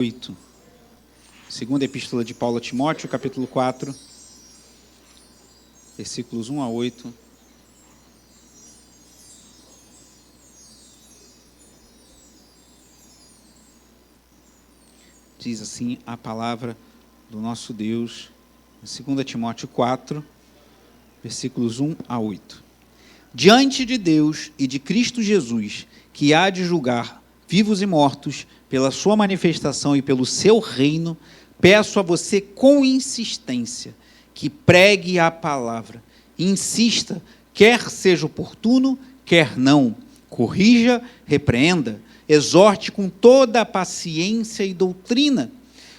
8. Segunda Epístola de Paulo a Timóteo, capítulo 4, versículos 1 a 8. Diz assim a palavra do nosso Deus, 2 Timóteo 4, versículos 1 a 8. Diante de Deus e de Cristo Jesus, que há de julgar vivos e mortos, pela sua manifestação e pelo seu reino, peço a você com insistência que pregue a palavra. Insista, quer seja oportuno, quer não. Corrija, repreenda, exorte com toda a paciência e doutrina,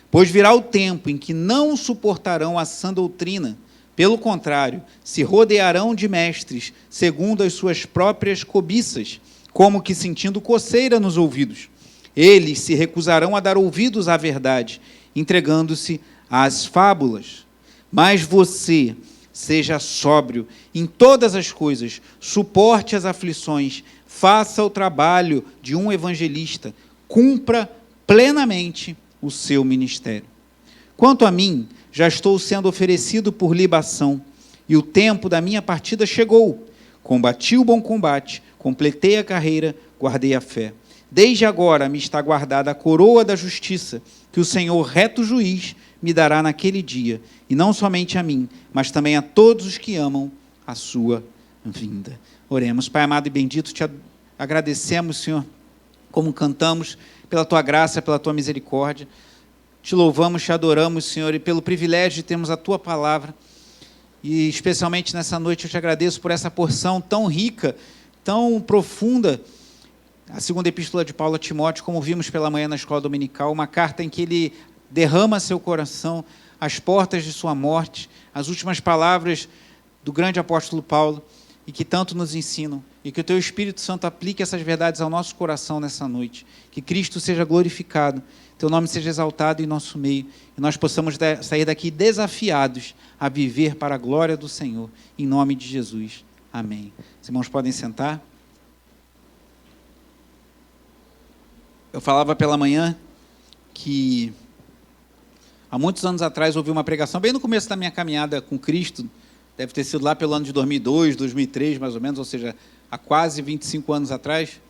pois virá o tempo em que não suportarão a sã doutrina. Pelo contrário, se rodearão de mestres, segundo as suas próprias cobiças, como que sentindo coceira nos ouvidos. Eles se recusarão a dar ouvidos à verdade, entregando-se às fábulas. Mas você seja sóbrio em todas as coisas, suporte as aflições, faça o trabalho de um evangelista, cumpra plenamente o seu ministério. Quanto a mim, já estou sendo oferecido por libação, e o tempo da minha partida chegou. Combati o bom combate, completei a carreira, guardei a fé. Desde agora me está guardada a coroa da justiça, que o Senhor, reto juiz, me dará naquele dia, e não somente a mim, mas também a todos os que amam a sua vinda. Oremos. Pai amado e bendito, te agradecemos, Senhor, como cantamos, pela tua graça, pela tua misericórdia. Te louvamos, te adoramos, Senhor, e pelo privilégio de termos a tua palavra. E especialmente nessa noite eu te agradeço por essa porção tão rica, tão profunda, a segunda epístola de Paulo a Timóteo, como vimos pela manhã na escola dominical, uma carta em que ele derrama seu coração, as portas de sua morte, as últimas palavras do grande apóstolo Paulo, e que tanto nos ensinam, e que o teu Espírito Santo aplique essas verdades ao nosso coração nessa noite, que Cristo seja glorificado, teu nome seja exaltado em nosso meio, e nós possamos sair daqui desafiados a viver para a glória do Senhor, em nome de Jesus. Amém. Os irmãos podem sentar. Eu falava pela manhã que há muitos anos atrás ouvi uma pregação, bem no começo da minha caminhada com Cristo, deve ter sido lá pelo ano de 2002, 2003, mais ou menos, ou seja, há quase 25 anos atrás,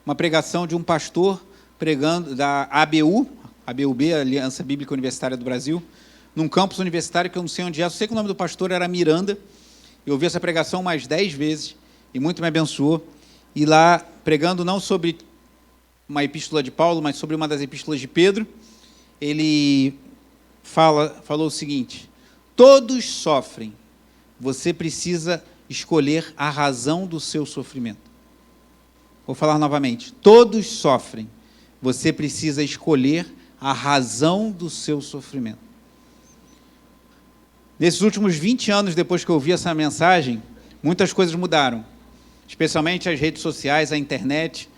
uma pregação de um pastor pregando da ABU, Aliança Bíblica Universitária do Brasil, num campus universitário que eu não sei onde é, eu sei que o nome do pastor era Miranda. Eu ouvi essa pregação umas 10 vezes e muito me abençoou. E lá, pregando não sobre uma epístola de Paulo, mas sobre uma das epístolas de Pedro, ele falou o seguinte: todos sofrem, você precisa escolher a razão do seu sofrimento. Vou falar novamente: todos sofrem, você precisa escolher a razão do seu sofrimento. Nesses últimos 20 anos, depois que eu ouvi essa mensagem, muitas coisas mudaram, especialmente as redes sociais, a internet.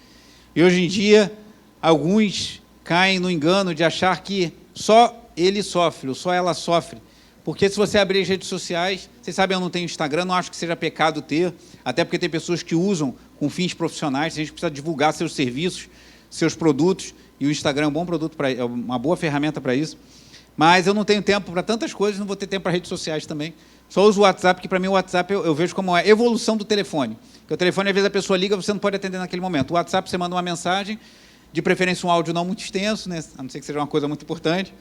E hoje em dia, alguns caem no engano de achar que só ele sofre, ou só ela sofre. Porque se você abrir as redes sociais, vocês sabem, eu não tenho Instagram, não acho que seja pecado ter, até porque tem pessoas que usam com fins profissionais, a gente precisa divulgar seus serviços, seus produtos, e o Instagram é um bom produto, é uma boa ferramenta para isso. Mas eu não tenho tempo para tantas coisas, não vou ter tempo para redes sociais também. Só uso o WhatsApp, que para mim o WhatsApp eu vejo como a evolução do telefone. Porque o telefone, às vezes, a pessoa liga, você não pode atender naquele momento. O WhatsApp, você manda uma mensagem, de preferência um áudio não muito extenso, né? A não ser que seja uma coisa muito importante.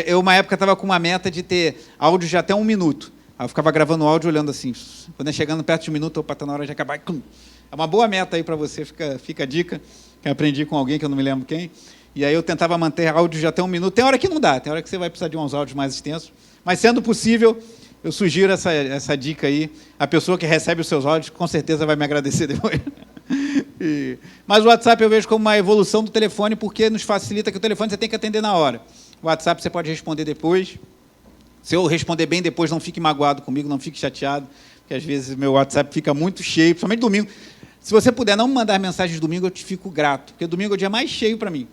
Eu, uma época, estava com uma meta de ter áudio de até 1 minuto. Aí eu ficava gravando o áudio, olhando assim. Quando é chegando perto de 1 minuto, opa, está na hora de acabar. É uma boa meta aí para você, fica a dica, que eu aprendi com alguém, que eu não me lembro quem. E aí eu tentava manter áudio de até 1 minuto. Tem hora que não dá, tem hora que você vai precisar de uns áudios mais extensos. Mas, sendo possível, eu sugiro essa dica aí. A pessoa que recebe os seus áudios, com certeza vai me agradecer depois. Mas o WhatsApp eu vejo como uma evolução do telefone, porque nos facilita que o telefone você tem que atender na hora. O WhatsApp você pode responder depois. Se eu responder bem depois, não fique magoado comigo, não fique chateado, porque às vezes meu WhatsApp fica muito cheio, principalmente domingo. Se você puder não me mandar mensagem de domingo, eu te fico grato, porque domingo é o dia mais cheio para mim.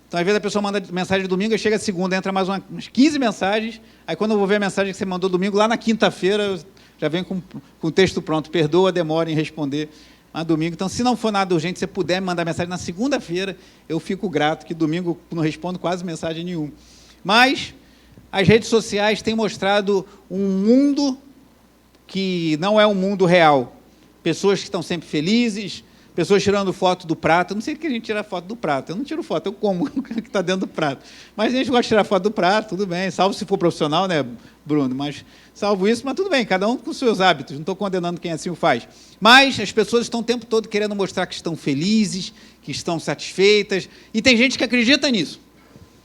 Então, às vezes, a pessoa manda mensagem de domingo, chega segunda, entra mais umas 15 mensagens, aí quando eu vou ver a mensagem que você mandou domingo, lá na quinta-feira, já vem com o texto pronto: perdoa a demora em responder. Mas domingo, então, se não for nada urgente, você puder me mandar mensagem na segunda-feira, eu fico grato, que domingo eu não respondo quase mensagem nenhuma. Mas as redes sociais têm mostrado um mundo que não é um mundo real. Pessoas que estão sempre felizes, pessoas tirando foto do prato. Eu não sei porque a gente tira foto do prato. Eu não tiro foto, eu como o que está dentro do prato. Mas a gente gosta de tirar foto do prato, tudo bem. Salvo se for profissional, né, Bruno? Mas salvo isso, mas tudo bem, cada um com seus hábitos. Não estou condenando quem assim o faz. Mas as pessoas estão o tempo todo querendo mostrar que estão felizes, que estão satisfeitas. E tem gente que acredita nisso,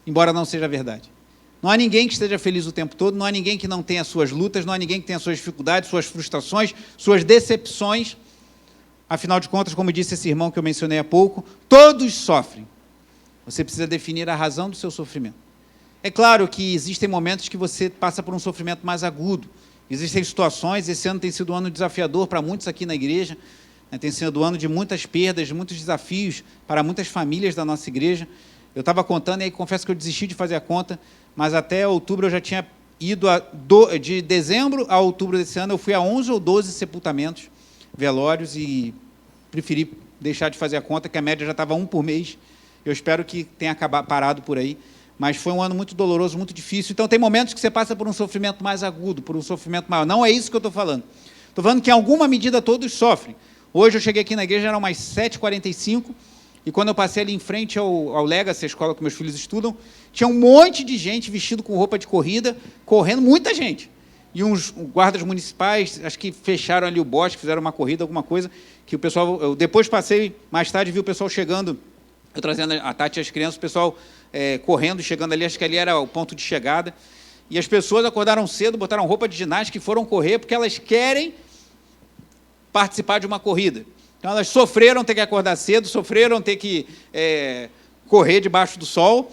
embora não seja verdade. Não há ninguém que esteja feliz o tempo todo, não há ninguém que não tenha suas lutas, não há ninguém que tenha suas dificuldades, suas frustrações, suas decepções. Afinal de contas, como disse esse irmão que eu mencionei há pouco, todos sofrem. Você precisa definir a razão do seu sofrimento. É claro que existem momentos que você passa por um sofrimento mais agudo. Existem situações, esse ano tem sido um ano desafiador para muitos aqui na igreja, né? Tem sido um ano de muitas perdas, de muitos desafios para muitas famílias da nossa igreja. Eu estava contando, e aí confesso que eu desisti de fazer a conta, mas até outubro eu já tinha ido, de dezembro a outubro desse ano, eu fui a 11 ou 12 sepultamentos, velórios, e preferi deixar de fazer a conta, que a média já estava 1 por mês. Eu espero que tenha parado por aí. Mas foi um ano muito doloroso, muito difícil. Então, tem momentos que você passa por um sofrimento mais agudo, por um sofrimento maior. Não é isso que eu estou falando. Estou falando que, em alguma medida, todos sofrem. Hoje eu cheguei aqui na igreja, eram umas 7h45, e quando eu passei ali em frente ao Legacy, a escola que meus filhos estudam, tinha um monte de gente vestido com roupa de corrida, correndo, muita gente. E uns guardas municipais, acho que fecharam ali o bosque, fizeram uma corrida, alguma coisa, que o pessoal... Eu depois passei, mais tarde, vi o pessoal chegando, eu trazendo a Tati e as crianças, o pessoal correndo, chegando ali, acho que ali era o ponto de chegada, e as pessoas acordaram cedo, botaram roupa de ginástica e foram correr, porque elas querem participar de uma corrida. Então, elas sofreram ter que acordar cedo, sofreram ter que correr debaixo do sol,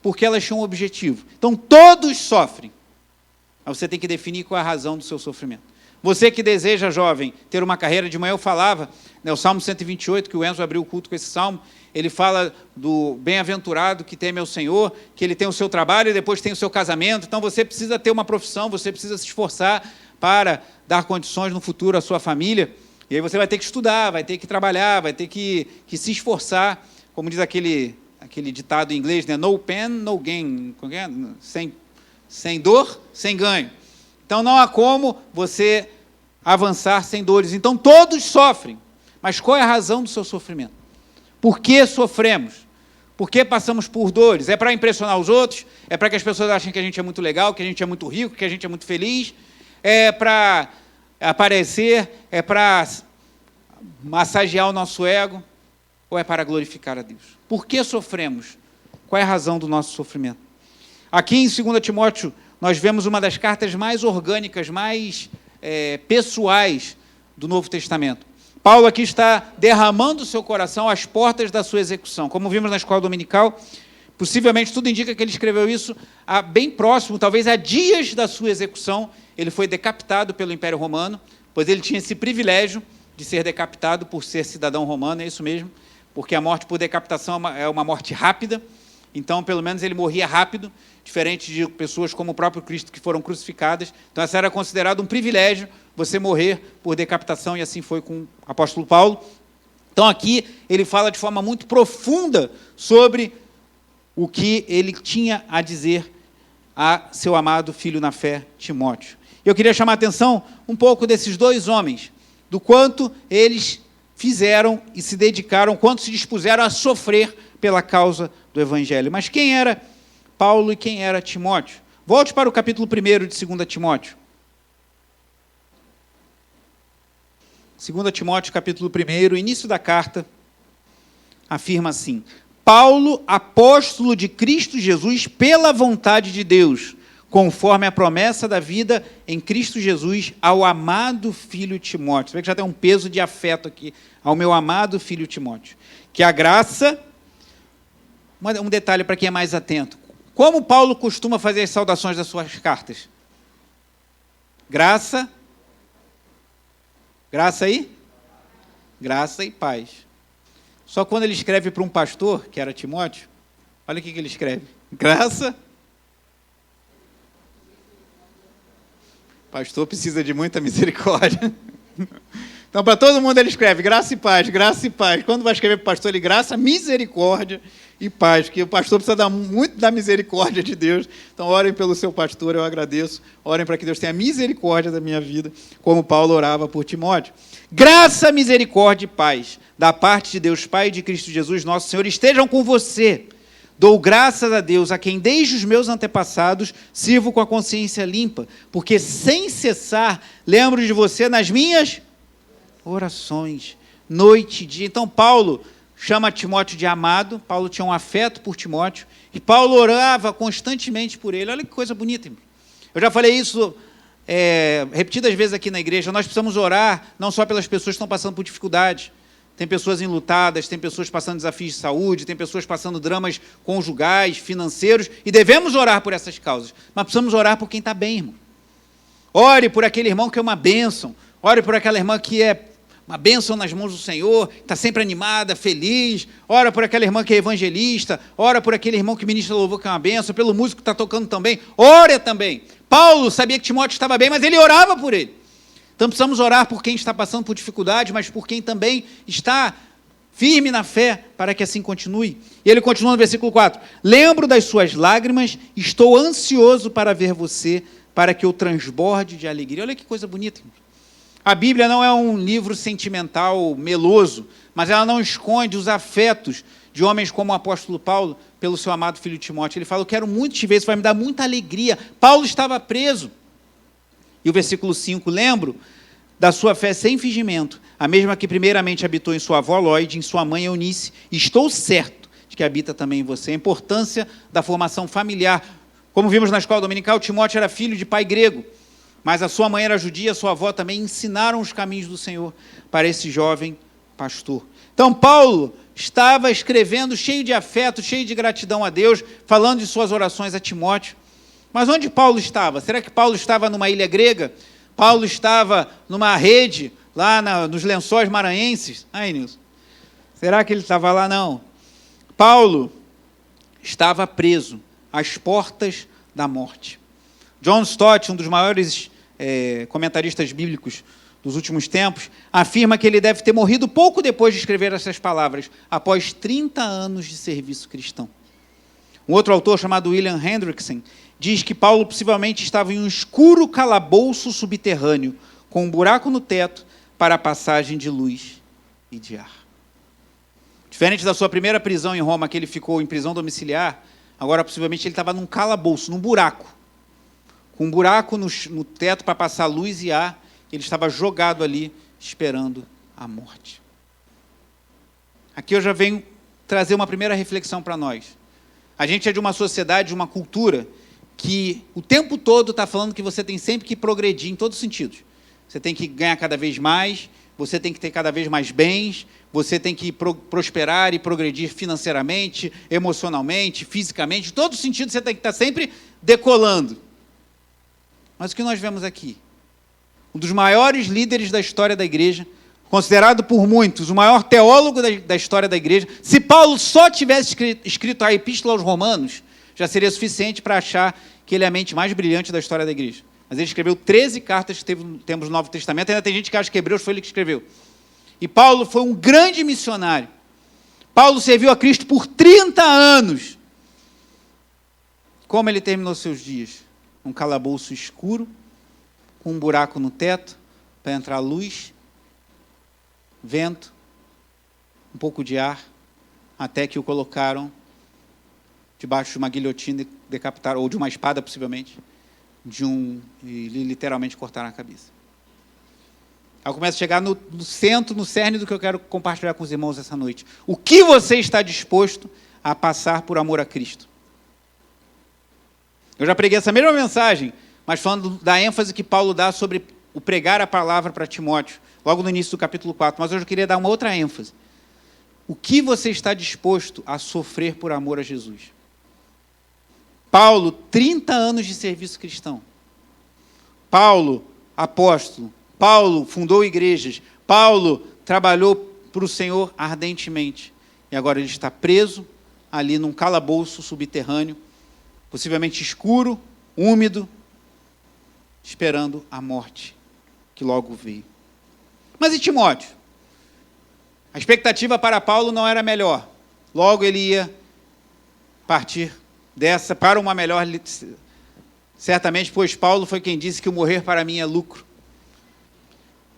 porque elas tinham um objetivo. Então, todos sofrem. Mas você tem que definir qual é a razão do seu sofrimento. Você que deseja, jovem, ter uma carreira, de manhã eu falava, né, o Salmo 128, que o Enzo abriu o culto com esse salmo, ele fala do bem-aventurado que teme ao Senhor, que ele tem o seu trabalho e depois tem o seu casamento. Então, você precisa ter uma profissão, você precisa se esforçar para dar condições no futuro à sua família. E aí você vai ter que estudar, vai ter que trabalhar, vai ter que se esforçar, como diz aquele ditado em inglês, né? No pain, no gain. Sem dor, sem ganho. Então, não há como você avançar sem dores. Então, todos sofrem. Mas qual é a razão do seu sofrimento? Por que sofremos? Por que passamos por dores? É para impressionar os outros? É para que as pessoas achem que a gente é muito legal, que a gente é muito rico, que a gente é muito feliz? É para aparecer? É para massagear o nosso ego? Ou é para glorificar a Deus? Por que sofremos? Qual é a razão do nosso sofrimento? Aqui em 2 Timóteo, nós vemos uma das cartas mais orgânicas, mais pessoais do Novo Testamento. Paulo aqui está derramando o seu coração às portas da sua execução. Como vimos na escola dominical, possivelmente tudo indica que ele escreveu isso bem próximo, talvez há dias da sua execução. Ele foi decapitado pelo Império Romano, pois ele tinha esse privilégio de ser decapitado por ser cidadão romano, é isso mesmo, porque a morte por decapitação é uma morte rápida. Então, pelo menos, ele morria rápido, diferente de pessoas como o próprio Cristo que foram crucificadas. Então, essa era considerado um privilégio, você morrer por decapitação, e assim foi com o apóstolo Paulo. Então, aqui, ele fala de forma muito profunda sobre o que ele tinha a dizer a seu amado filho na fé, Timóteo. Eu queria chamar a atenção um pouco desses dois homens, do quanto eles fizeram e se dedicaram, quanto se dispuseram a sofrer pela causa do Evangelho. Mas quem era Paulo e quem era Timóteo? Volte para o capítulo 1 de 2 Timóteo. 2 Timóteo, capítulo 1, início da carta, afirma assim: Paulo, apóstolo de Cristo Jesus, pela vontade de Deus, conforme a promessa da vida em Cristo Jesus, ao amado filho Timóteo. Você vê que já tem um peso de afeto aqui, ao meu amado filho Timóteo. Que a graça... Um detalhe para quem é mais atento. Como Paulo costuma fazer as saudações das suas cartas? Graça. Graça aí? Graça e paz. Só quando ele escreve para um pastor, que era Timóteo, olha o que ele escreve. Graça. Pastor precisa de muita misericórdia. Então, para todo mundo ele escreve graça e paz, graça e paz. Quando vai escrever para o pastor, ele graça, misericórdia e paz, porque o pastor precisa dar muito da misericórdia de Deus. Então, orem pelo seu pastor, eu agradeço. Orem para que Deus tenha misericórdia da minha vida, como Paulo orava por Timóteo. Graça, misericórdia e paz, da parte de Deus Pai e de Cristo Jesus, nosso Senhor, estejam com você. Dou graças a Deus, a quem desde os meus antepassados sirvo com a consciência limpa, porque sem cessar lembro de você nas minhas orações, noite e dia. Então, Paulo chama Timóteo de amado, Paulo tinha um afeto por Timóteo, e Paulo orava constantemente por ele. Olha que coisa bonita, irmão. Eu já falei isso repetidas vezes aqui na igreja. Nós precisamos orar não só pelas pessoas que estão passando por dificuldades. Tem pessoas enlutadas, tem pessoas passando desafios de saúde, tem pessoas passando dramas conjugais, financeiros, e devemos orar por essas causas. Mas precisamos orar por quem está bem, irmão. Ore por aquele irmão que é uma bênção. Ore por aquela irmã que é uma bênção nas mãos do Senhor, está sempre animada, feliz. Ora por aquela irmã que é evangelista. Ora por aquele irmão que ministra louvor, que é uma bênção. Pelo músico que está tocando também. Ore também. Paulo sabia que Timóteo estava bem, mas ele orava por ele. Então precisamos orar por quem está passando por dificuldade, mas por quem também está firme na fé, para que assim continue. E ele continua no versículo 4. Lembro das suas lágrimas, estou ansioso para ver você, para que eu transborde de alegria. Olha que coisa bonita, irmão. A Bíblia não é um livro sentimental, meloso, mas ela não esconde os afetos de homens como o apóstolo Paulo pelo seu amado filho Timóteo. Ele fala, eu quero muito te ver, isso vai me dar muita alegria. Paulo estava preso. E o versículo 5, lembro da sua fé sem fingimento, a mesma que primeiramente habitou em sua avó Lóide, em sua mãe Eunice, e estou certo de que habita também em você. A importância da formação familiar. Como vimos na escola dominical, Timóteo era filho de pai grego, mas a sua mãe era judia, a sua avó também ensinaram os caminhos do Senhor para esse jovem pastor. Então, Paulo estava escrevendo cheio de afeto, cheio de gratidão a Deus, falando de suas orações a Timóteo. Mas onde Paulo estava? Será que Paulo estava numa ilha grega? Paulo estava numa rede, lá nos Lençóis Maranhenses? Ai, Nilson. Será que ele estava lá? Não. Paulo estava preso às portas da morte. John Stott, um dos maiores comentaristas bíblicos dos últimos tempos, afirma que ele deve ter morrido pouco depois de escrever essas palavras, após 30 anos de serviço cristão. Um outro autor chamado William Hendrickson diz que Paulo possivelmente estava em um escuro calabouço subterrâneo, com um buraco no teto para a passagem de luz e de ar. Diferente da sua primeira prisão em Roma, que ele ficou em prisão domiciliar, agora possivelmente ele estava num calabouço, num buraco, com um buraco no teto para passar luz e ar. Ele estava jogado ali, esperando a morte. Aqui eu já venho trazer uma primeira reflexão para nós. A gente é de uma sociedade, de uma cultura, que o tempo todo está falando que você tem sempre que progredir em todos os sentidos. Você tem que ganhar cada vez mais, você tem que ter cada vez mais bens, você tem que prosperar e progredir financeiramente, emocionalmente, fisicamente, em todos os sentidos você tem que estar sempre decolando. Mas o que nós vemos aqui? Um dos maiores líderes da história da igreja, considerado por muitos o maior teólogo da história da igreja, se Paulo só tivesse escrito a Epístola aos Romanos, já seria suficiente para achar que ele é a mente mais brilhante da história da igreja. Mas ele escreveu 13 cartas que temos no Novo Testamento, ainda tem gente que acha que Hebreus foi ele que escreveu. E Paulo foi um grande missionário. Paulo serviu a Cristo por 30 anos. Como ele terminou seus dias? Um calabouço escuro, com um buraco no teto, para entrar luz, vento, um pouco de ar, até que o colocaram debaixo de uma guilhotina e decapitaram, ou de uma espada, possivelmente, e literalmente cortaram a cabeça. Aí eu começo a chegar no centro, no cerne do que eu quero compartilhar com os irmãos essa noite. O que você está disposto a passar por amor a Cristo? Eu já preguei essa mesma mensagem, mas falando da ênfase que Paulo dá sobre o pregar a palavra para Timóteo, logo no início do capítulo 4, mas hoje eu queria dar uma outra ênfase. O que você está disposto a sofrer por amor a Jesus? Paulo, 30 anos de serviço cristão. Paulo, apóstolo. Paulo fundou igrejas. Paulo trabalhou para o Senhor ardentemente. E agora ele está preso ali num calabouço subterrâneo, possivelmente escuro, úmido, esperando a morte que logo veio. Mas e Timóteo? A expectativa para Paulo não era melhor. Logo ele ia partir dessa para uma melhor, certamente, pois Paulo foi quem disse que o morrer para mim é lucro.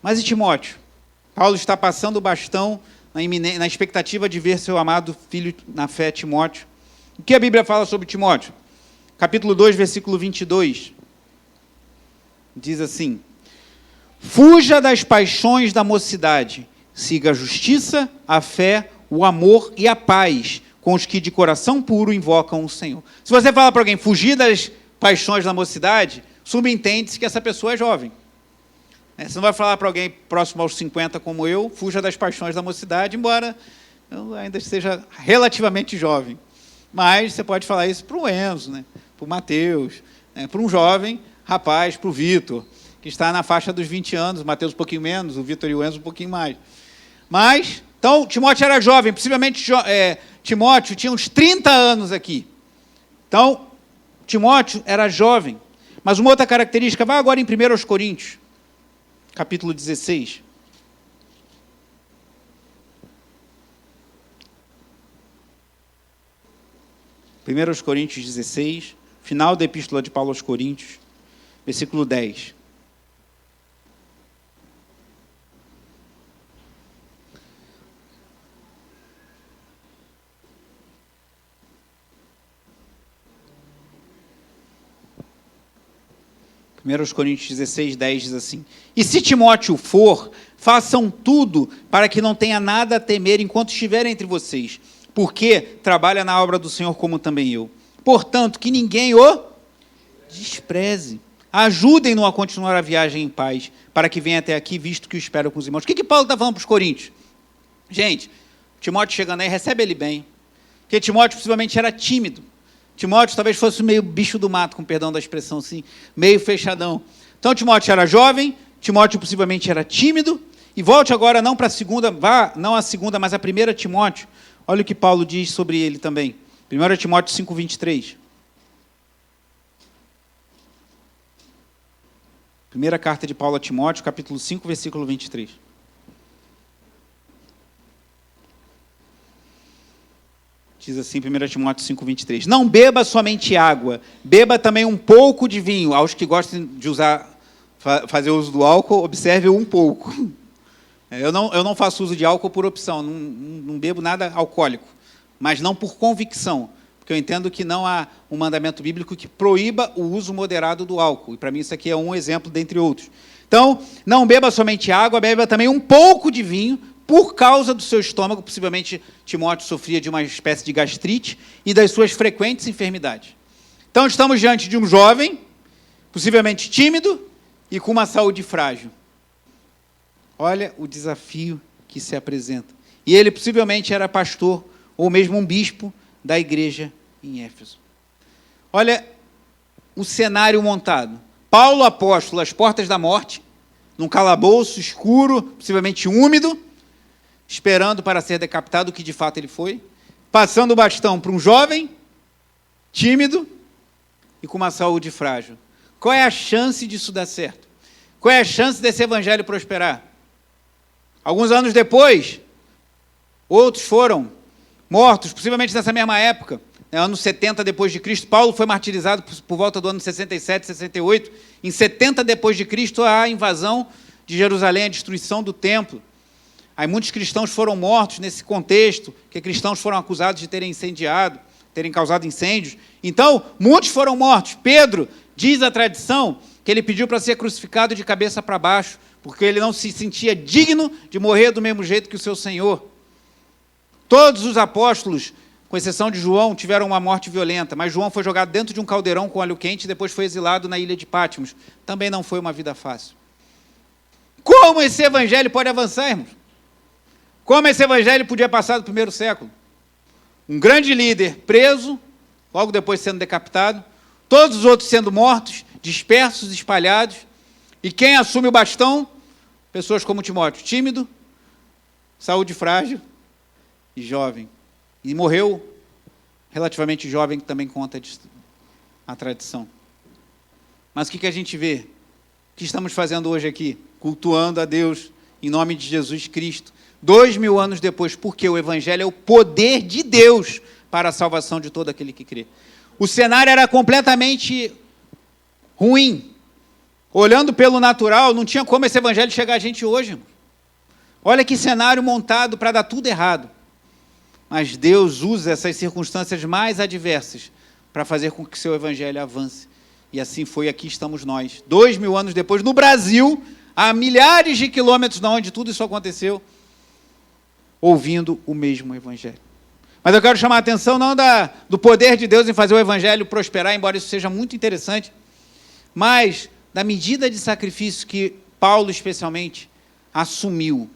Mas e Timóteo? Paulo está passando o bastão na expectativa de ver seu amado filho na fé, Timóteo. O que a Bíblia fala sobre Timóteo? Capítulo 2, versículo 22. Diz assim: fuja das paixões da mocidade, siga a justiça, a fé, o amor e a paz, com os que de coração puro invocam o Senhor. Se você fala para alguém fugir das paixões da mocidade, subentende-se que essa pessoa é jovem. Você não vai falar para alguém próximo aos 50 como eu, fuja das paixões da mocidade, embora eu ainda esteja relativamente jovem. Mas você pode falar isso para o Enzo, né? Para o Mateus, né? Para um jovem rapaz, para o Vitor, que está na faixa dos 20 anos, o Mateus um pouquinho menos, o Vitor e o Enzo um pouquinho mais. Mas, então, Timóteo era jovem, possivelmente Timóteo tinha uns 30 anos aqui. Então, Timóteo era jovem. Mas uma outra característica, vai agora em 1 Coríntios, capítulo 16. Primeiros Coríntios 16, final da epístola de Paulo aos Coríntios, versículo 10. Primeiros Coríntios 16, 10 diz assim: e se Timóteo for, façam tudo para que não tenha nada a temer enquanto estiver entre vocês, porque trabalha na obra do Senhor como também eu. Portanto, que ninguém o despreze. Ajudem-no a continuar a viagem em paz, para que venha até aqui, visto que o espero com os irmãos. O que Paulo está falando para os coríntios? Gente, Timóteo chegando aí, recebe ele bem. Porque Timóteo possivelmente era tímido. Timóteo talvez fosse meio bicho do mato, com perdão da expressão assim, meio fechadão. Então Timóteo era jovem, Timóteo possivelmente era tímido, e volte agora não para a segunda, não a segunda, mas a primeira Timóteo. Olha o que Paulo diz sobre ele também. 1 Timóteo 5, 23. Primeira carta de Paulo a Timóteo, capítulo 5, versículo 23. Diz assim, 1 Timóteo 5, 23. Não beba somente água, beba também um pouco de vinho. Aos que gostam de fazer uso do álcool, observe um pouco. Eu não faço uso de álcool por opção, não bebo nada alcoólico, mas não por convicção, porque eu entendo que não há um mandamento bíblico que proíba o uso moderado do álcool, e para mim isso aqui é um exemplo dentre outros. Então, não beba somente água, beba também um pouco de vinho, por causa do seu estômago. Possivelmente Timóteo sofria de uma espécie de gastrite e das suas frequentes enfermidades. Então, estamos diante de um jovem, possivelmente tímido e com uma saúde frágil. Olha o desafio que se apresenta. E ele possivelmente era pastor ou mesmo um bispo da igreja em Éfeso. Olha o cenário montado. Paulo apóstolo às portas da morte, num calabouço escuro, possivelmente úmido, esperando para ser decapitado, o que de fato ele foi, passando o bastão para um jovem, tímido e com uma saúde frágil. Qual é a chance disso dar certo? Qual é a chance desse evangelho prosperar? Alguns anos depois, outros foram mortos, possivelmente nessa mesma época, anos 70 depois de Cristo. Paulo foi martirizado por volta do ano 67, 68. Em 70 depois de Cristo, a invasão de Jerusalém, a destruição do templo. Aí muitos cristãos foram mortos nesse contexto, que cristãos foram acusados de terem incendiado, terem causado incêndios. Então, muitos foram mortos. Pedro, diz a tradição, que ele pediu para ser crucificado de cabeça para baixo, porque ele não se sentia digno de morrer do mesmo jeito que o seu Senhor. Todos os apóstolos, com exceção de João, tiveram uma morte violenta, mas João foi jogado dentro de um caldeirão com óleo quente e depois foi exilado na ilha de Patmos. Também não foi uma vida fácil. Como esse evangelho pode avançar, irmãos? Como esse evangelho podia passar do primeiro século? Um grande líder preso, logo depois sendo decapitado, todos os outros sendo mortos, dispersos, espalhados, e quem assume o bastão? Pessoas como Timóteo, tímido, saúde frágil e jovem. E morreu relativamente jovem, que também conta a tradição. Mas o que a gente vê? O que estamos fazendo hoje aqui? Cultuando a Deus em nome de Jesus Cristo, 2000 anos depois, porque o Evangelho é o poder de Deus para a salvação de todo aquele que crê. O cenário era completamente ruim. Olhando pelo natural, não tinha como esse Evangelho chegar a gente hoje. Olha que cenário montado para dar tudo errado. Mas Deus usa essas circunstâncias mais adversas para fazer com que seu Evangelho avance. E assim foi, aqui estamos nós. 2000 anos depois, no Brasil, a milhares de quilômetros de onde tudo isso aconteceu, ouvindo o mesmo Evangelho. Mas eu quero chamar a atenção não do poder de Deus em fazer o Evangelho prosperar, embora isso seja muito interessante, mas da medida de sacrifício que Paulo, especialmente, assumiu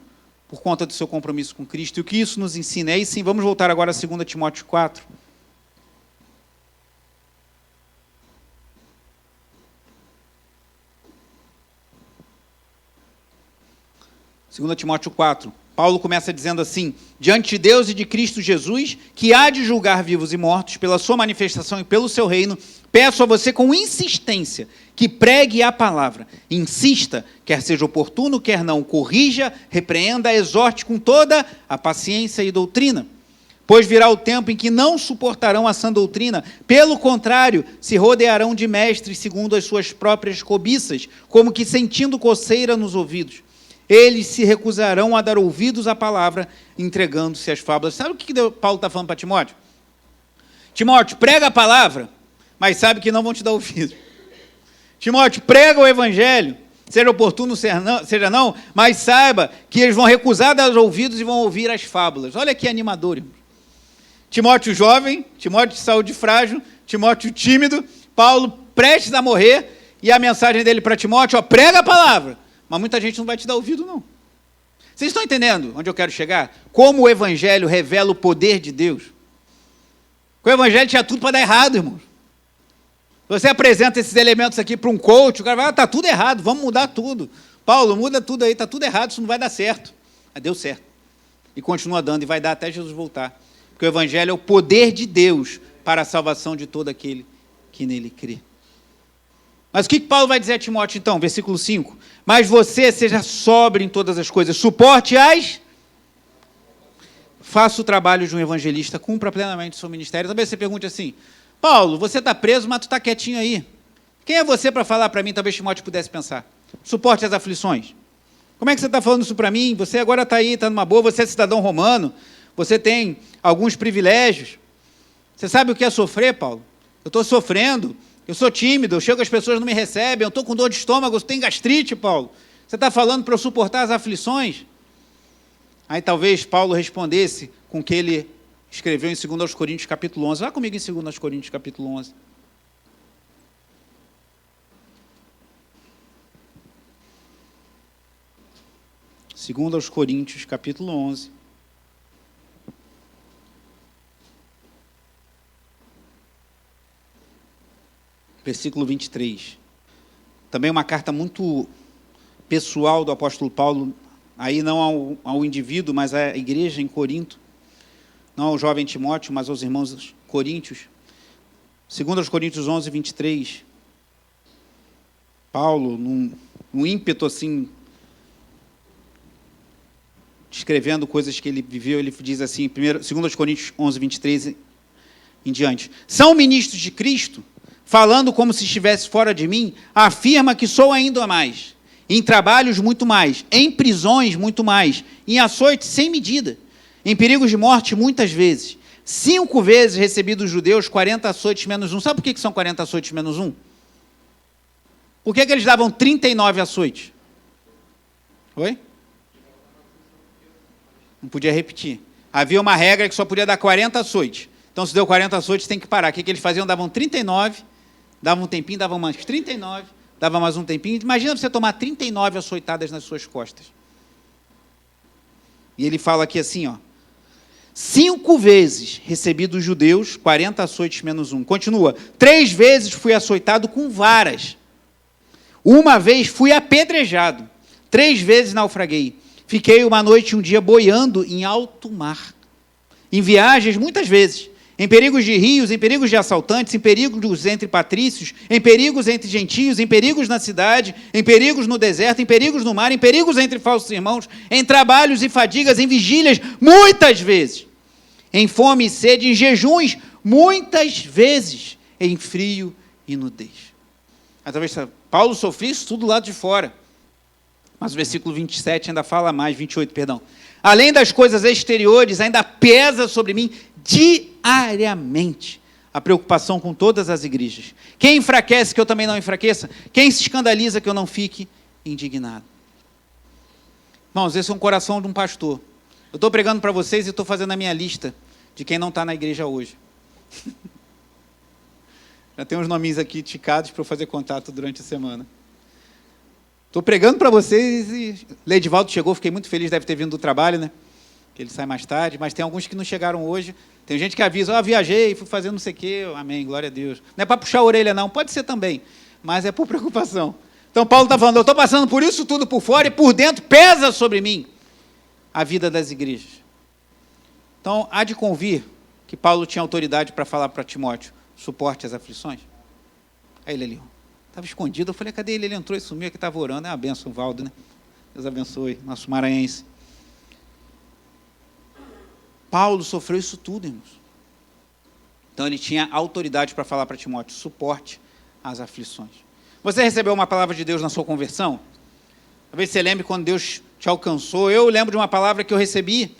por conta do seu compromisso com Cristo. E o que isso nos ensina? Aí sim, vamos voltar agora a 2 Timóteo 4. 2 Timóteo 4, Paulo começa dizendo assim: diante de Deus e de Cristo Jesus, que há de julgar vivos e mortos, pela sua manifestação e pelo seu reino, peço a você com insistência que pregue a palavra. Insista, quer seja oportuno, quer não, corrija, repreenda, exorte com toda a paciência e doutrina. Pois virá o tempo em que não suportarão a sã doutrina, pelo contrário, se rodearão de mestres segundo as suas próprias cobiças, como que sentindo coceira nos ouvidos. Eles se recusarão a dar ouvidos à palavra, entregando-se às fábulas. Sabe o que Paulo está falando para Timóteo? Timóteo, prega a palavra, mas sabe que não vão te dar ouvido. Timóteo, prega o evangelho, seja oportuno, seja não, mas saiba que eles vão recusar dar ouvidos e vão ouvir as fábulas. Olha que animador, irmão. Timóteo jovem, Timóteo de saúde frágil, Timóteo tímido, Paulo prestes a morrer, e a mensagem dele para Timóteo, prega a palavra. Mas muita gente não vai te dar ouvido, não. Vocês estão entendendo onde eu quero chegar? Como o Evangelho revela o poder de Deus. O Evangelho tinha tudo para dar errado, irmão. Você apresenta esses elementos aqui para um coach, o cara vai, está tudo errado, vamos mudar tudo. Paulo, muda tudo aí, está tudo errado, isso não vai dar certo. Mas deu certo. E continua dando, e vai dar até Jesus voltar. Porque o Evangelho é o poder de Deus para a salvação de todo aquele que nele crê. Mas o que Paulo vai dizer a Timóteo, então? Versículo 5. Mas você seja sóbrio em todas as coisas, suporte faça o trabalho de um evangelista, cumpra plenamente o seu ministério. Talvez você pergunte assim, Paulo, você está preso, mas tu está quietinho aí. Quem é você para falar para mim? Talvez Timóteo pudesse pensar. Suporte as aflições. Como é que você está falando isso para mim? Você agora está aí, está numa boa, você é cidadão romano, você tem alguns privilégios. Você sabe o que é sofrer, Paulo? Eu estou sofrendo. Eu sou tímido, eu chego, as pessoas não me recebem, eu estou com dor de estômago, eu tenho gastrite, Paulo. Você está falando para eu suportar as aflições? Aí talvez Paulo respondesse com o que ele escreveu em 2 Coríntios capítulo 11. Vá comigo em 2 Coríntios capítulo 11. Segundo aos Coríntios capítulo 11. Versículo 23. Também uma carta muito pessoal do apóstolo Paulo, aí não ao indivíduo, mas à igreja em Corinto, não ao jovem Timóteo, mas aos irmãos coríntios. Segundo aos Coríntios 11, 23, Paulo, num ímpeto assim, descrevendo coisas que ele viveu, ele diz assim, segundo aos Coríntios 11, 23 em diante, são ministros de Cristo, falando como se estivesse fora de mim, afirma que sou ainda mais, em trabalhos muito mais, em prisões muito mais, em açoites sem medida, em perigos de morte muitas vezes. 5 vezes recebi dos judeus 40 açoites menos 1. Sabe por que são 40 açoites menos 1? Por que eles davam 39 açoites? Oi? Não podia repetir. Havia uma regra que só podia dar 40 açoites. Então, se deu 40 açoites, tem que parar. O que eles faziam? Davam 39, davam um tempinho, davam mais 39, dava mais um tempinho. Imagina você tomar 39 açoitadas nas suas costas. E ele fala aqui assim, 5 vezes recebi dos judeus 40 açoites menos 1. Continua. 3 vezes fui açoitado com varas. 1 vez fui apedrejado. 3 vezes naufraguei. Fiquei uma noite e um dia boiando em alto mar. Em viagens, muitas vezes. em perigos de rios, em perigos de assaltantes, em perigos entre patrícios, em perigos entre gentios, em perigos na cidade, em perigos no deserto, em perigos no mar, em perigos entre falsos irmãos, em trabalhos e fadigas, em vigílias, muitas vezes, em fome e sede, em jejuns, muitas vezes, em frio e nudez. Talvez Paulo sofreu isso tudo lá de fora. Mas o versículo 27 ainda fala mais, 28, perdão. Além das coisas exteriores, ainda pesa sobre mim diariamente a preocupação com todas as igrejas. Quem enfraquece, que eu também não enfraqueça. Quem se escandaliza, que eu não fique indignado. Irmãos, esse é um coração de um pastor. Eu estou pregando para vocês e estou fazendo a minha lista de quem não está na igreja hoje. Já tem uns nominhos aqui ticados para eu fazer contato durante a semana. Estou pregando para vocês e Leidivaldo chegou, fiquei muito feliz, deve ter vindo do trabalho, né? Ele sai mais tarde, mas tem alguns que não chegaram hoje. Tem gente que avisa, viajei, fui fazer não sei o quê, amém, glória a Deus. Não é para puxar a orelha não, pode ser também, mas é por preocupação. Então Paulo está falando, eu estou passando por isso tudo por fora e por dentro pesa sobre mim a vida das igrejas. Então, há de convir que Paulo tinha autoridade para falar para Timóteo, suporte as aflições. Aí ele ali, estava escondido, eu falei, cadê ele? Ele entrou e sumiu, que estava orando. É uma benção, Valdo, né? Deus abençoe, nosso maranhense. Paulo sofreu isso tudo, irmãos. Então ele tinha autoridade para falar para Timóteo, suporte as aflições. Você recebeu uma palavra de Deus na sua conversão? Talvez você lembre quando Deus te alcançou. Eu lembro de uma palavra que eu recebi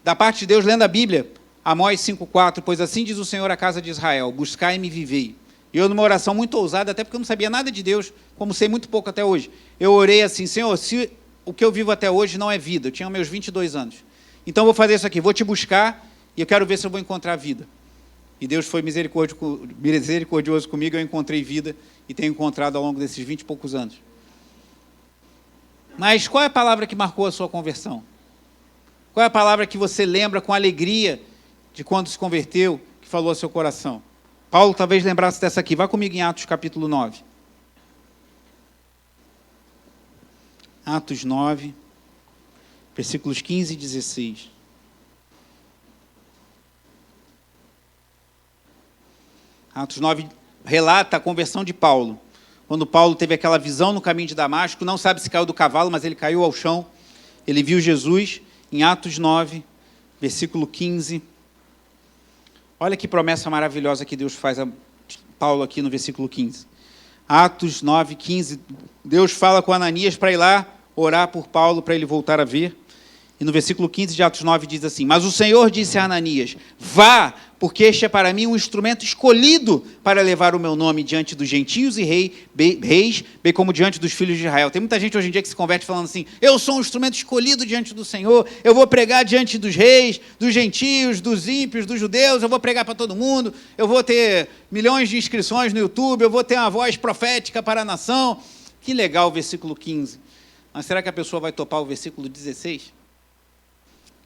da parte de Deus lendo a Bíblia, Amós 5,4, pois assim diz o Senhor à casa de Israel, buscai-me e vivei. E eu, numa oração muito ousada, até porque eu não sabia nada de Deus, como sei muito pouco até hoje, eu orei assim, Senhor, se o que eu vivo até hoje não é vida, eu tinha meus 22 anos, então eu vou fazer isso aqui, vou te buscar e eu quero ver se eu vou encontrar vida. E Deus foi misericordioso comigo, eu encontrei vida e tenho encontrado ao longo desses 20 e poucos anos. Mas qual é a palavra que marcou a sua conversão? Qual é a palavra que você lembra com alegria de quando se converteu, que falou ao seu coração? Paulo talvez lembrasse dessa aqui. Vá comigo em Atos capítulo 9. Atos 9, versículos 15 e 16. Atos 9 relata a conversão de Paulo. Quando Paulo teve aquela visão no caminho de Damasco, não sabe se caiu do cavalo, mas ele caiu ao chão. Ele viu Jesus em Atos 9, versículo 15. Olha que promessa maravilhosa que Deus faz a Paulo aqui no versículo 15. Atos 9, 15. Deus fala com Ananias para ir lá orar por Paulo, para ele voltar a ver. E no versículo 15 de Atos 9 diz assim, mas o Senhor disse a Ananias, vá, porque este é para mim um instrumento escolhido para levar o meu nome diante dos gentios e reis, bem como diante dos filhos de Israel. Tem muita gente hoje em dia que se converte falando assim, eu sou um instrumento escolhido diante do Senhor, eu vou pregar diante dos reis, dos gentios, dos ímpios, dos judeus, eu vou pregar para todo mundo, eu vou ter milhões de inscrições no YouTube, eu vou ter uma voz profética para a nação. Que legal o versículo 15. Mas será que a pessoa vai topar o versículo 16?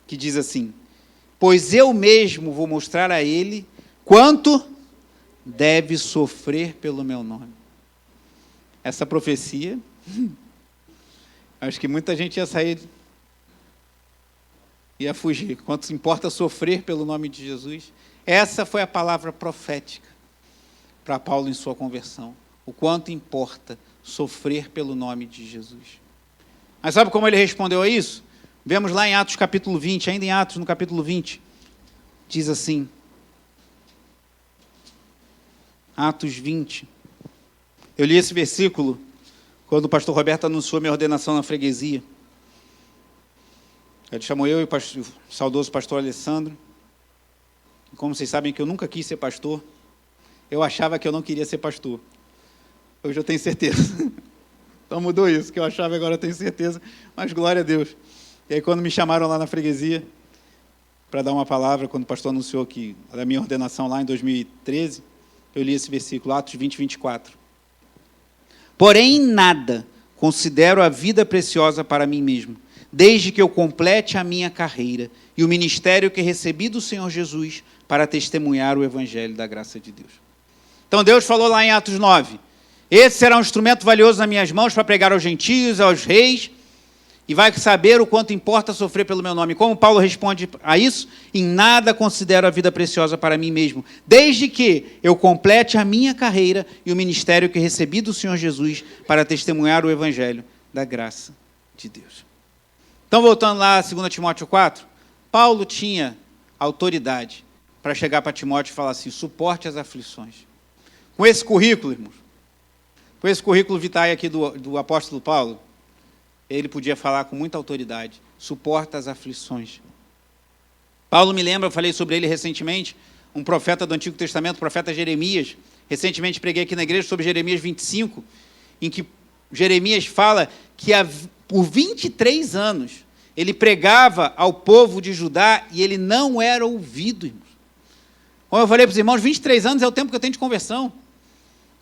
Que diz assim, pois eu mesmo vou mostrar a ele quanto deve sofrer pelo meu nome. Essa profecia, acho que muita gente ia sair, ia fugir. Quanto importa sofrer pelo nome de Jesus? Essa foi a palavra profética para Paulo em sua conversão. O quanto importa sofrer pelo nome de Jesus. Mas sabe como ele respondeu a isso? Vemos lá em Atos capítulo 20, ainda em Atos no capítulo 20, diz assim, Atos 20, eu li esse versículo quando o pastor Roberto anunciou minha ordenação na freguesia. Ele chamou eu e o saudoso pastor Alessandro, e como vocês sabem que eu nunca quis ser pastor, eu achava que eu não queria ser pastor, hoje eu tenho certeza, então mudou isso, que eu achava agora eu tenho certeza, mas glória a Deus. E aí, quando me chamaram lá na freguesia para dar uma palavra, quando o pastor anunciou que da minha ordenação lá em 2013, eu li esse versículo, Atos 20, 24. Porém, em nada considero a vida preciosa para mim mesmo, desde que eu complete a minha carreira e o ministério que recebi do Senhor Jesus para testemunhar o evangelho da graça de Deus. Então, Deus falou lá em Atos 9, esse será um instrumento valioso nas minhas mãos para pregar aos gentios, aos reis. e vai saber o quanto importa sofrer pelo meu nome. Como Paulo responde a isso? Em nada considero a vida preciosa para mim mesmo, desde que eu complete a minha carreira e o ministério que recebi do Senhor Jesus para testemunhar o evangelho da graça de Deus. Então, voltando lá a 2 Timóteo 4, Paulo tinha autoridade para chegar para Timóteo e falar assim, suporte as aflições. Com esse currículo, irmãos, com esse currículo vitae aqui do apóstolo Paulo, ele podia falar com muita autoridade, suporta as aflições. Paulo me lembra, eu falei sobre ele recentemente, um profeta do Antigo Testamento, o profeta Jeremias. Recentemente preguei aqui na igreja sobre Jeremias 25, em que Jeremias fala que por 23 anos ele pregava ao povo de Judá e ele não era ouvido, irmãos. Como eu falei para os irmãos, 23 anos é o tempo que eu tenho de conversão.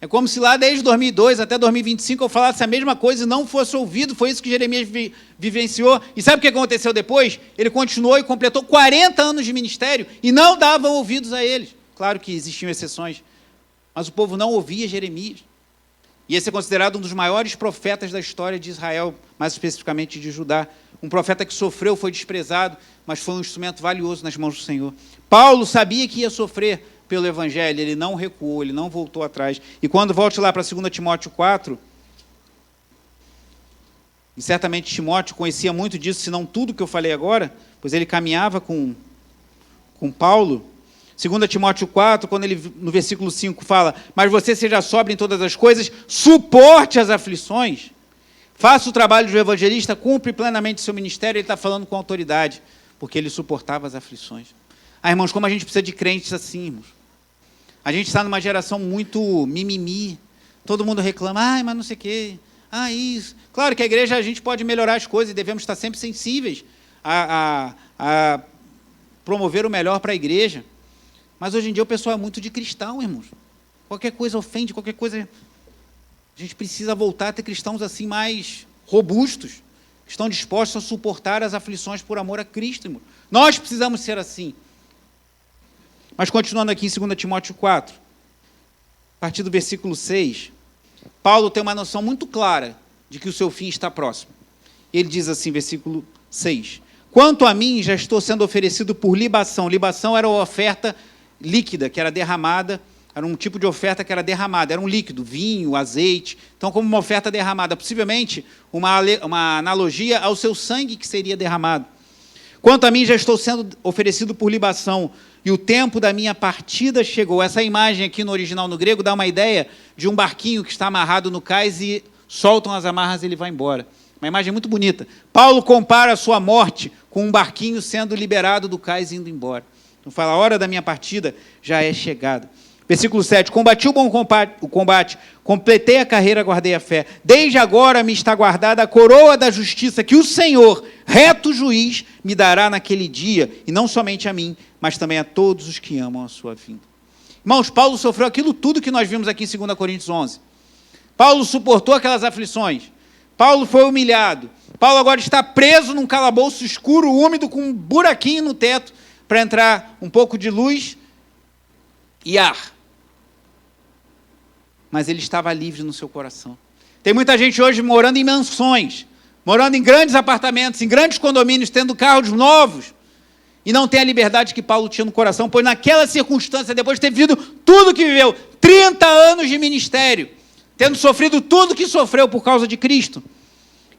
É como se lá desde 2002 até 2025 eu falasse a mesma coisa e não fosse ouvido. Foi isso que Jeremias vivenciou. E sabe o que aconteceu depois? Ele continuou e completou 40 anos de ministério e não davam ouvidos a eles. Claro que existiam exceções, mas o povo não ouvia Jeremias. E esse é considerado um dos maiores profetas da história de Israel, mais especificamente de Judá. Um profeta que sofreu, foi desprezado, mas foi um instrumento valioso nas mãos do Senhor. Paulo sabia que ia sofrer pelo Evangelho, ele não recuou, ele não voltou atrás. E quando volte lá para 2 Timóteo 4, e certamente Timóteo conhecia muito disso, se não tudo que eu falei agora, pois ele caminhava com Paulo. 2 Timóteo 4, quando ele, no versículo 5, fala, mas você seja sóbrio em todas as coisas, suporte as aflições, faça o trabalho do evangelista, cumpre plenamente seu ministério. Ele está falando com autoridade, porque ele suportava as aflições. Ah, irmãos, como a gente precisa de crentes assim, irmãos. A gente está numa geração muito mimimi, todo mundo reclama, mas não sei o quê, isso. Claro que a igreja, a gente pode melhorar as coisas e devemos estar sempre sensíveis a promover o melhor para a igreja. Mas hoje em dia o pessoal é muito de cristão, irmãos. Qualquer coisa ofende, qualquer coisa... A gente precisa voltar a ter cristãos assim mais robustos, que estão dispostos a suportar as aflições por amor a Cristo, irmãos. Nós precisamos ser assim. Mas continuando aqui em 2 Timóteo 4, a partir do versículo 6, Paulo tem uma noção muito clara de que o seu fim está próximo. Ele diz assim, versículo 6, quanto a mim, já estou sendo oferecido por libação. Libação era uma oferta líquida, que era derramada, era um tipo de oferta que era derramada, era um líquido, vinho, azeite, então como uma oferta derramada, possivelmente uma analogia ao seu sangue que seria derramado. Quanto a mim, já estou sendo oferecido por libação, e o tempo da minha partida chegou. Essa imagem aqui no original no grego dá uma ideia de um barquinho que está amarrado no cais e soltam as amarras e ele vai embora. Uma imagem muito bonita. Paulo compara a sua morte com um barquinho sendo liberado do cais e indo embora. Então fala, a hora da minha partida já é chegada. Versículo 7, combati o bom combate, completei a carreira, guardei a fé. Desde agora me está guardada a coroa da justiça que o Senhor, reto juiz, me dará naquele dia, e não somente a mim, mas também a todos os que amam a sua vinda. Irmãos, Paulo sofreu aquilo tudo que nós vimos aqui em 2 Coríntios 11. Paulo suportou aquelas aflições. Paulo foi humilhado. Paulo agora está preso num calabouço escuro, úmido, com um buraquinho no teto, para entrar um pouco de luz e ar. Mas ele estava livre no seu coração. Tem muita gente hoje morando em mansões, morando em grandes apartamentos, em grandes condomínios, tendo carros novos, e não tem a liberdade que Paulo tinha no coração, pois naquela circunstância, depois de ter vivido tudo que viveu, 30 anos de ministério, tendo sofrido tudo que sofreu por causa de Cristo,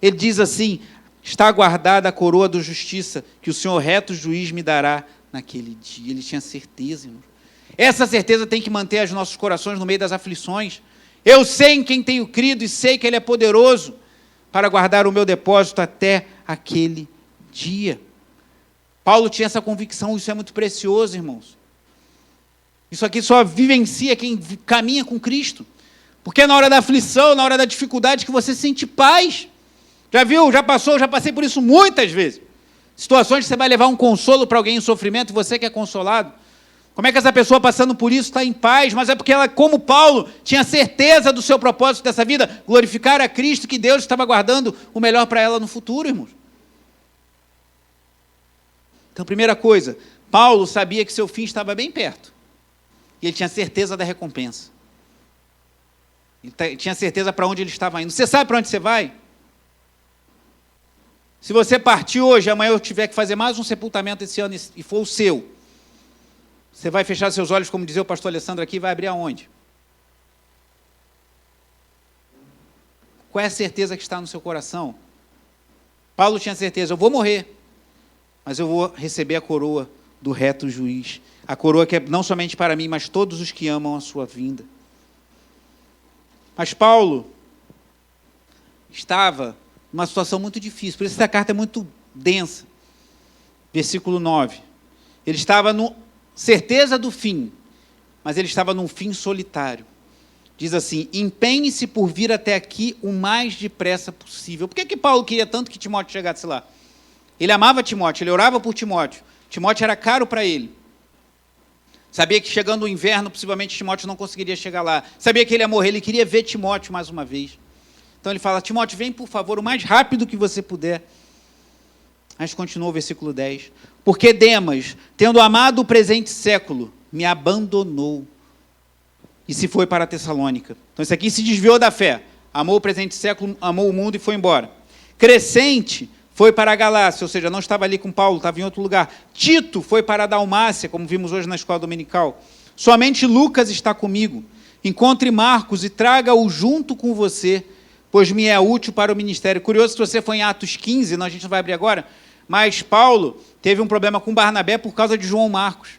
ele diz assim, está guardada a coroa da justiça, que o Senhor reto juiz me dará naquele dia. Ele tinha certeza, irmão. Essa certeza tem que manter os nossos corações no meio das aflições. Eu sei em quem tenho crido e sei que Ele é poderoso para guardar o meu depósito até aquele dia. Paulo tinha essa convicção, isso é muito precioso, irmãos. Isso aqui só vivencia quem caminha com Cristo. Porque é na hora da aflição, na hora da dificuldade que você sente paz. Já viu, já passou, já passei por isso muitas vezes. Situações que você vai levar um consolo para alguém em sofrimento e você que é consolado. Como é que essa pessoa passando por isso está em paz? Mas é porque ela, como Paulo, tinha certeza do seu propósito dessa vida, glorificar a Cristo, que Deus estava guardando o melhor para ela no futuro, irmãos. Então, primeira coisa, Paulo sabia que seu fim estava bem perto. E ele tinha certeza da recompensa. Ele tinha certeza para onde ele estava indo. Você sabe para onde você vai? Se você partir hoje, amanhã eu tiver que fazer mais um sepultamento esse ano e for o seu, você vai fechar seus olhos, como dizia o pastor Alessandro aqui, e vai abrir aonde? Qual é a certeza que está no seu coração? Paulo tinha certeza, eu vou morrer, mas eu vou receber a coroa do reto juiz. A coroa que é não somente para mim, mas todos os que amam a sua vinda. Mas Paulo estava numa situação muito difícil, por isso essa carta é muito densa. Versículo 9. Ele estava na certeza do fim, mas ele estava num fim solitário. Diz assim, empenhe-se por vir até aqui o mais depressa possível. Por que Paulo queria tanto que Timóteo chegasse lá? Ele amava Timóteo, ele orava por Timóteo. Timóteo era caro para ele. Sabia que chegando o inverno, possivelmente Timóteo não conseguiria chegar lá. Sabia que ele ia morrer, ele queria ver Timóteo mais uma vez. Então ele fala, Timóteo, vem por favor, o mais rápido que você puder. Mas continua o versículo 10. Porque Demas, tendo amado o presente século, me abandonou e se foi para a Tessalônica. Então esse aqui se desviou da fé. Amou o presente século, amou o mundo e foi embora. Crescente foi para a Galácia, ou seja, não estava ali com Paulo, estava em outro lugar. Tito foi para a Dalmácia, como vimos hoje na escola dominical. Somente Lucas está comigo. Encontre Marcos e traga-o junto com você, pois me é útil para o ministério. Curioso, se você for em Atos 15, a gente não vai abrir agora, mas Paulo teve um problema com Barnabé por causa de João Marcos.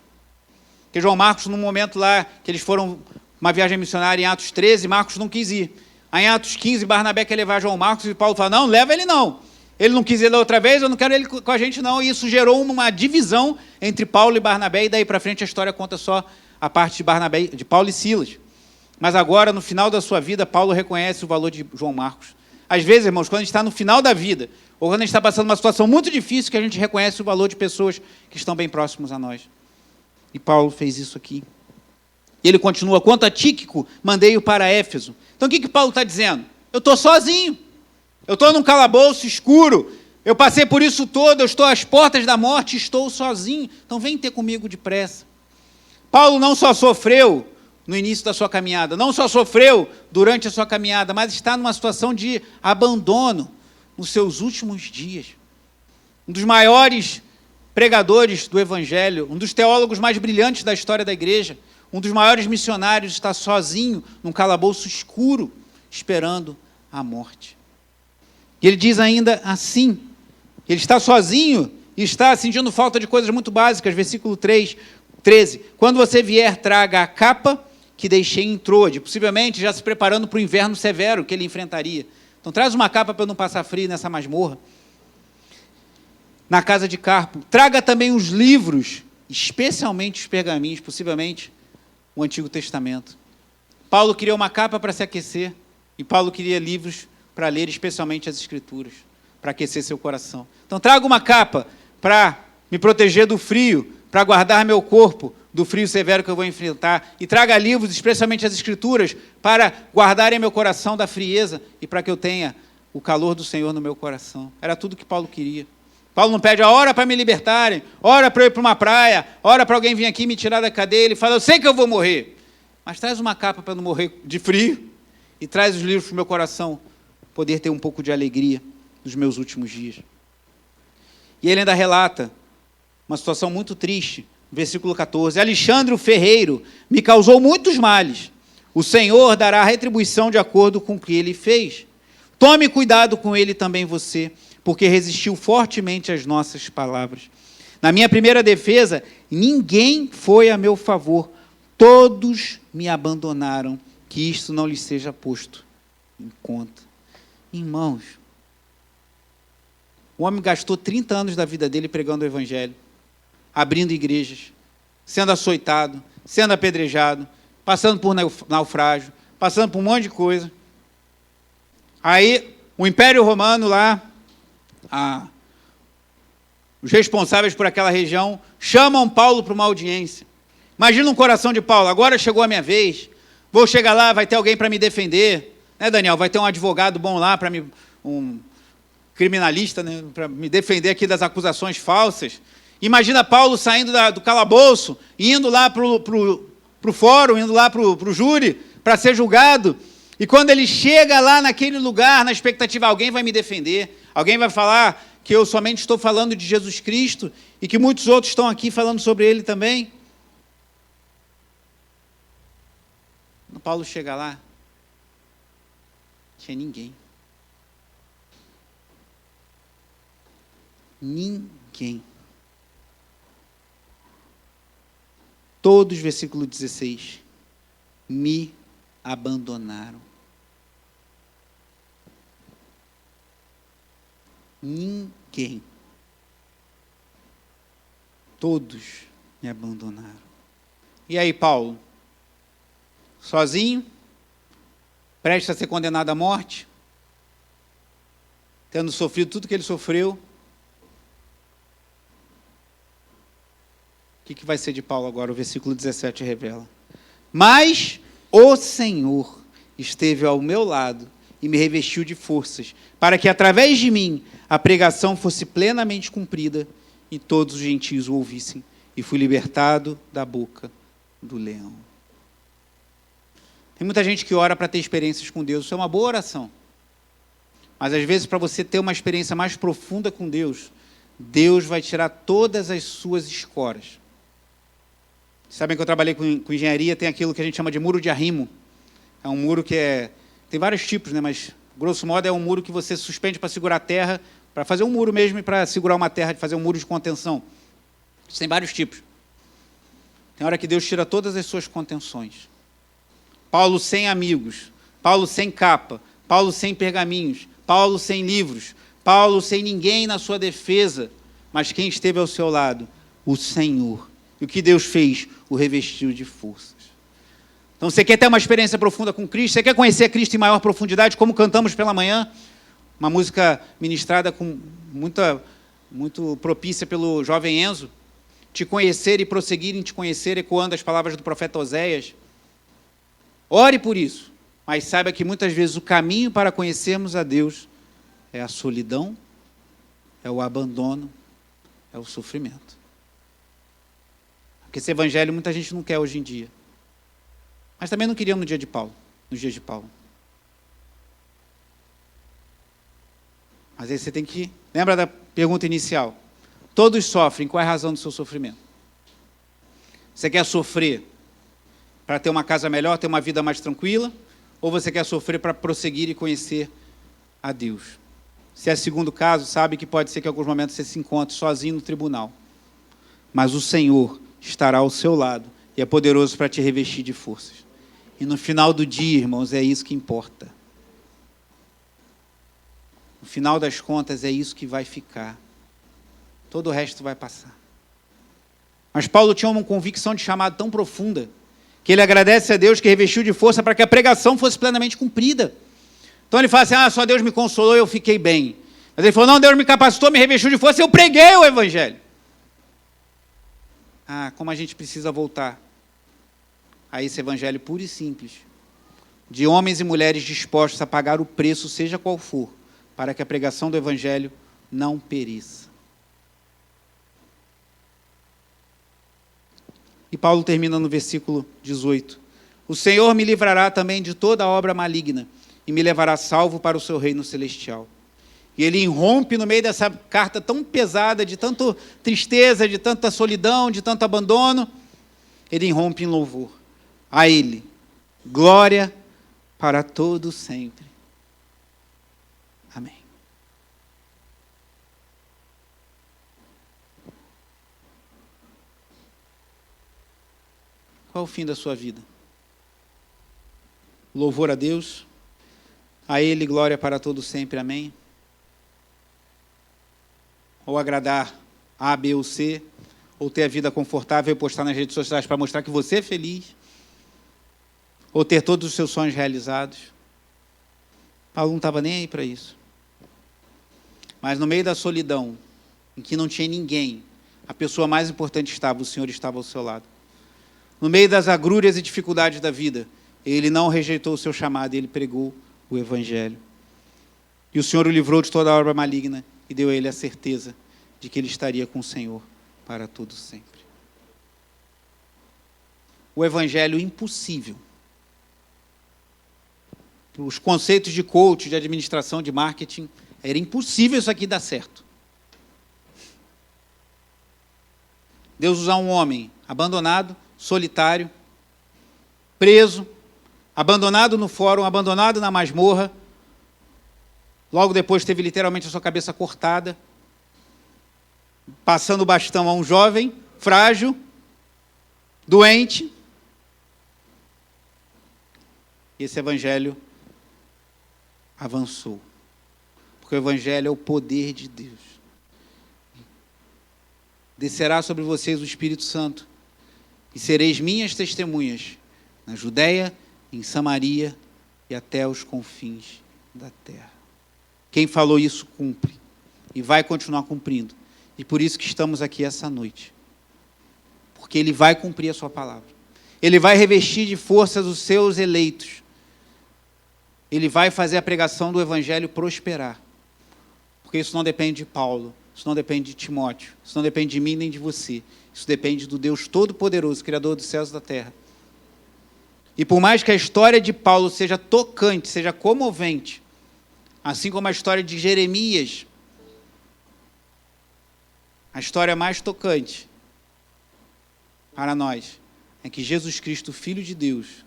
Porque João Marcos, num momento lá, que eles foram uma viagem missionária em Atos 13, Marcos não quis ir. Aí em Atos 15, Barnabé quer levar João Marcos e Paulo fala, não, leva ele não. Ele não quis ir da outra vez, eu não quero ele com a gente não. E isso gerou uma divisão entre Paulo e Barnabé, e daí para frente a história conta só a parte de Barnabé, de Paulo e Silas. Mas agora, no final da sua vida, Paulo reconhece o valor de João Marcos. Às vezes, irmãos, quando a gente está no final da vida, ou quando a gente está passando uma situação muito difícil, que a gente reconhece o valor de pessoas que estão bem próximos a nós. E Paulo fez isso aqui. E ele continua, quanto a Tíquico, mandei-o para Éfeso. Então o que Paulo está dizendo? Eu estou sozinho. Eu estou num calabouço escuro. Eu passei por isso todo, eu estou às portas da morte, estou sozinho. Então vem ter comigo depressa. Paulo não só sofreu no início da sua caminhada, não só sofreu durante a sua caminhada, mas está numa situação de abandono nos seus últimos dias. Um dos maiores pregadores do Evangelho, um dos teólogos mais brilhantes da história da igreja, um dos maiores missionários está sozinho num calabouço escuro, esperando a morte. E ele diz ainda assim, ele está sozinho e está sentindo falta de coisas muito básicas, versículo 13. Quando você vier, traga a capa que deixei em Troade, possivelmente já se preparando para o inverno severo que ele enfrentaria. Então traz uma capa para eu não passar frio nessa masmorra. Na casa de Carpo, traga também os livros, especialmente os pergaminhos, possivelmente o Antigo Testamento. Paulo queria uma capa para se aquecer, e Paulo queria livros para ler, especialmente as Escrituras, para aquecer seu coração. Então traga uma capa para me proteger do frio, para guardar meu corpo do frio severo que eu vou enfrentar, e traga livros, especialmente as Escrituras, para guardarem meu coração da frieza, e para que eu tenha o calor do Senhor no meu coração. Era tudo que Paulo queria. Paulo não pede a hora para me libertarem, hora para eu ir para uma praia, hora para alguém vir aqui me tirar da cadeia. Ele fala, eu sei que eu vou morrer, mas traz uma capa para eu não morrer de frio, e traz os livros para o meu coração poder ter um pouco de alegria nos meus últimos dias. E ele ainda relata uma situação muito triste, versículo 14. Alexandre o ferreiro me causou muitos males. O Senhor dará retribuição de acordo com o que ele fez. Tome cuidado com ele também você, porque resistiu fortemente às nossas palavras. Na minha primeira defesa, ninguém foi a meu favor. Todos me abandonaram, que isto não lhes seja posto em conta. Irmãos, o homem gastou 30 anos da vida dele pregando o Evangelho, abrindo igrejas, sendo açoitado, sendo apedrejado, passando por naufrágio, passando por um monte de coisa. Aí, o Império Romano lá, os responsáveis por aquela região, chamam Paulo para uma audiência. Imagina um coração de Paulo, agora chegou a minha vez, vou chegar lá, vai ter alguém para me defender, né, Daniel? Vai ter um advogado bom lá, um criminalista, né, para me defender aqui das acusações falsas. Imagina Paulo saindo do calabouço, indo lá para o fórum, indo lá para o júri, para ser julgado. E quando ele chega lá naquele lugar, na expectativa, alguém vai me defender, alguém vai falar porque eu somente estou falando de Jesus Cristo e que muitos outros estão aqui falando sobre ele também. Quando Paulo chega lá, não tinha ninguém. Ninguém. Todos, versículo 16, me abandonaram. Ninguém. Todos me abandonaram. E aí, Paulo? Sozinho? Prestes a ser condenado à morte? Tendo sofrido tudo que ele sofreu? O que vai ser de Paulo agora? O versículo 17 revela. Mas o Senhor esteve ao meu lado e me revestiu de forças, para que através de mim a pregação fosse plenamente cumprida e todos os gentios o ouvissem. E fui libertado da boca do leão. Tem muita gente que ora para ter experiências com Deus. Isso é uma boa oração. Mas às vezes, para você ter uma experiência mais profunda com Deus, Deus vai tirar todas as suas escoras. Sabem que eu trabalhei com engenharia, tem aquilo que a gente chama de muro de arrimo. É um muro que tem vários tipos, né? Mas, grosso modo, é um muro que você suspende para segurar a terra, para fazer um muro mesmo e para segurar uma terra, de fazer um muro de contenção. Isso tem vários tipos. Tem hora que Deus tira todas as suas contenções. Paulo sem amigos, Paulo sem capa, Paulo sem pergaminhos, Paulo sem livros, Paulo sem ninguém na sua defesa, mas quem esteve ao seu lado? O Senhor. E o que Deus fez? O revestiu de forças. Então, você quer ter uma experiência profunda com Cristo? Você quer conhecer Cristo em maior profundidade, como cantamos pela manhã? Uma música ministrada muito propícia pelo jovem Enzo. Te conhecer e prosseguir em te conhecer, ecoando as palavras do profeta Oséias. Ore por isso, mas saiba que muitas vezes o caminho para conhecermos a Deus é a solidão, é o abandono, é o sofrimento. Porque esse evangelho muita gente não quer hoje em dia. Mas também não queriam nos dias de Paulo. Mas aí você tem que... Lembra da pergunta inicial? Todos sofrem, qual é a razão do seu sofrimento? Você quer sofrer para ter uma casa melhor, ter uma vida mais tranquila? Ou você quer sofrer para prosseguir e conhecer a Deus? Se é segundo caso, sabe que pode ser que em alguns momentos você se encontre sozinho no tribunal. Mas o Senhor estará ao seu lado e é poderoso para te revestir de forças. E no final do dia, irmãos, é isso que importa. No final das contas, é isso que vai ficar. Todo o resto vai passar. Mas Paulo tinha uma convicção de chamado tão profunda que ele agradece a Deus que revestiu de força para que a pregação fosse plenamente cumprida. Então ele fala assim, só Deus me consolou e eu fiquei bem. Mas ele falou, não, Deus me capacitou, me revestiu de força e eu preguei o evangelho. Como a gente precisa voltar a esse evangelho puro e simples, de homens e mulheres dispostos a pagar o preço, seja qual for, para que a pregação do evangelho não pereça. E Paulo termina no versículo 18. O Senhor me livrará também de toda obra maligna e me levará salvo para o seu reino celestial. E ele irrompe no meio dessa carta tão pesada, de tanta tristeza, de tanta solidão, de tanto abandono. Ele irrompe em louvor. A ele, glória para todo sempre. Amém. Qual é o fim da sua vida? Louvor a Deus. A ele, glória para todo sempre. Amém. Ou agradar A, B ou C, ou ter a vida confortável e postar nas redes sociais para mostrar que você é feliz, ou ter todos os seus sonhos realizados. Paulo não estava nem aí para isso. Mas no meio da solidão, em que não tinha ninguém, a pessoa mais importante estava, o Senhor estava ao seu lado. No meio das agrúrias e dificuldades da vida, ele não rejeitou o seu chamado, ele pregou o evangelho. E o Senhor o livrou de toda obra maligna e deu a ele a certeza de que ele estaria com o Senhor para todo sempre. O evangelho impossível. Os conceitos de coach, de administração, de marketing, era impossível isso aqui dar certo. Deus usar um homem abandonado, solitário, preso, abandonado no fórum, abandonado na masmorra. Logo depois teve literalmente a sua cabeça cortada, passando o bastão a um jovem, frágil, doente. E esse evangelho avançou. Porque o evangelho é o poder de Deus. Descerá sobre vocês o Espírito Santo, e sereis minhas testemunhas na Judéia, em Samaria e até os confins da terra. Quem falou isso cumpre e vai continuar cumprindo. E por isso que estamos aqui essa noite. Porque Ele vai cumprir a sua palavra. Ele vai revestir de forças os seus eleitos. Ele vai fazer a pregação do Evangelho prosperar. Porque isso não depende de Paulo, isso não depende de Timóteo, isso não depende de mim nem de você. Isso depende do Deus Todo-Poderoso, Criador dos céus e da terra. E por mais que a história de Paulo seja tocante, seja comovente, assim como a história de Jeremias, a história mais tocante para nós é que Jesus Cristo, Filho de Deus,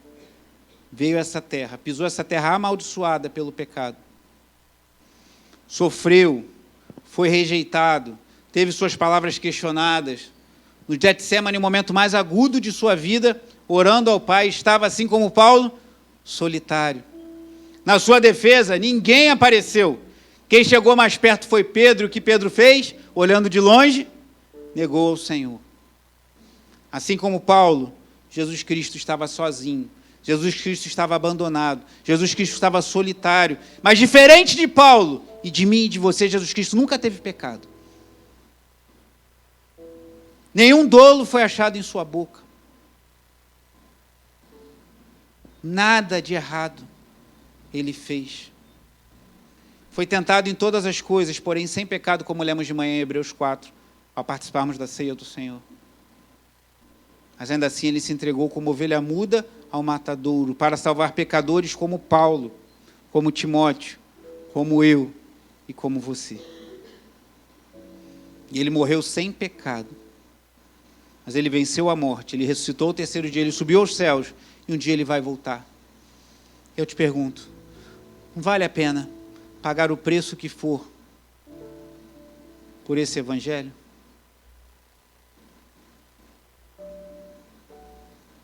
veio a essa terra, pisou essa terra amaldiçoada pelo pecado, sofreu, foi rejeitado, teve suas palavras questionadas. No Getsemane, no momento mais agudo de sua vida, orando ao Pai, estava assim como Paulo, solitário. Na sua defesa, ninguém apareceu. Quem chegou mais perto foi Pedro. O que Pedro fez? Olhando de longe, negou ao Senhor. Assim como Paulo, Jesus Cristo estava sozinho. Jesus Cristo estava abandonado. Jesus Cristo estava solitário. Mas diferente de Paulo e de mim e de você, Jesus Cristo nunca teve pecado. Nenhum dolo foi achado em sua boca. Nada de errado ele fez. Foi tentado em todas as coisas, porém sem pecado, como lemos de manhã em Hebreus 4, ao participarmos da ceia do Senhor. Mas ainda assim ele se entregou como ovelha muda ao matadouro, para salvar pecadores como Paulo, como Timóteo, como eu e como você. E ele morreu sem pecado. Mas ele venceu a morte, ele ressuscitou o terceiro dia, ele subiu aos céus, e um dia ele vai voltar. Eu te pergunto, não vale a pena pagar o preço que for por esse evangelho?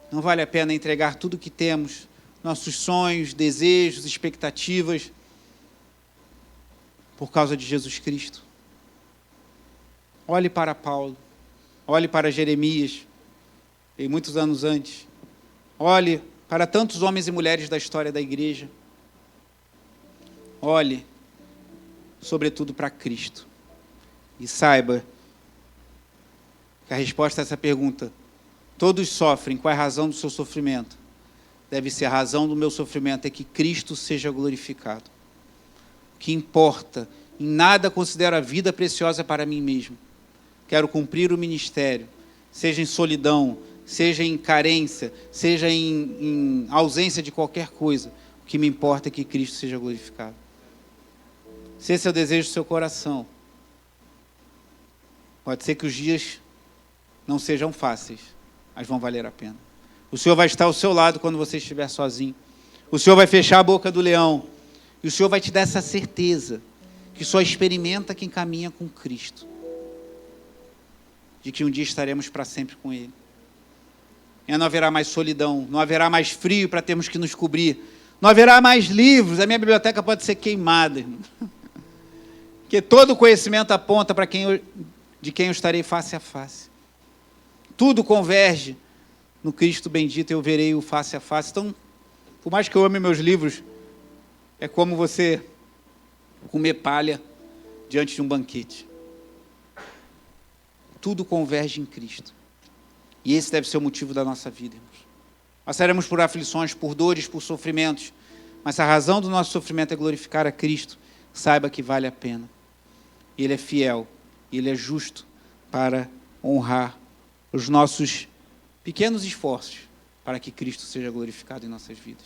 Não vale a pena entregar tudo o que temos, nossos sonhos, desejos, expectativas, por causa de Jesus Cristo? Olhe para Paulo, olhe para Jeremias, e muitos anos antes. Olhe para tantos homens e mulheres da história da igreja. Olhe, sobretudo, para Cristo. E saiba que a resposta a essa pergunta, todos sofrem, qual é a razão do seu sofrimento? Deve ser a razão do meu sofrimento, é que Cristo seja glorificado. O que importa, em nada considero a vida preciosa para mim mesmo. Quero cumprir o ministério, seja em solidão, seja em carência, seja em ausência de qualquer coisa. O que me importa é que Cristo seja glorificado. Se esse é o desejo do seu coração, pode ser que os dias não sejam fáceis, mas vão valer a pena. O Senhor vai estar ao seu lado quando você estiver sozinho. O Senhor vai fechar a boca do leão. E o Senhor vai te dar essa certeza que só experimenta quem caminha com Cristo. De que um dia estaremos para sempre com Ele. E não haverá mais solidão, não haverá mais frio para termos que nos cobrir. Não haverá mais livros, a minha biblioteca pode ser queimada, irmão. Porque todo conhecimento aponta para de quem eu estarei face a face. Tudo converge no Cristo bendito, eu verei o face a face. Então, por mais que eu ame meus livros, é como você comer palha diante de um banquete. Tudo converge em Cristo. E esse deve ser o motivo da nossa vida, irmãos. Passaremos por aflições, por dores, por sofrimentos, mas se a razão do nosso sofrimento é glorificar a Cristo, saiba que vale a pena. Ele é fiel, Ele é justo para honrar os nossos pequenos esforços para que Cristo seja glorificado em nossas vidas.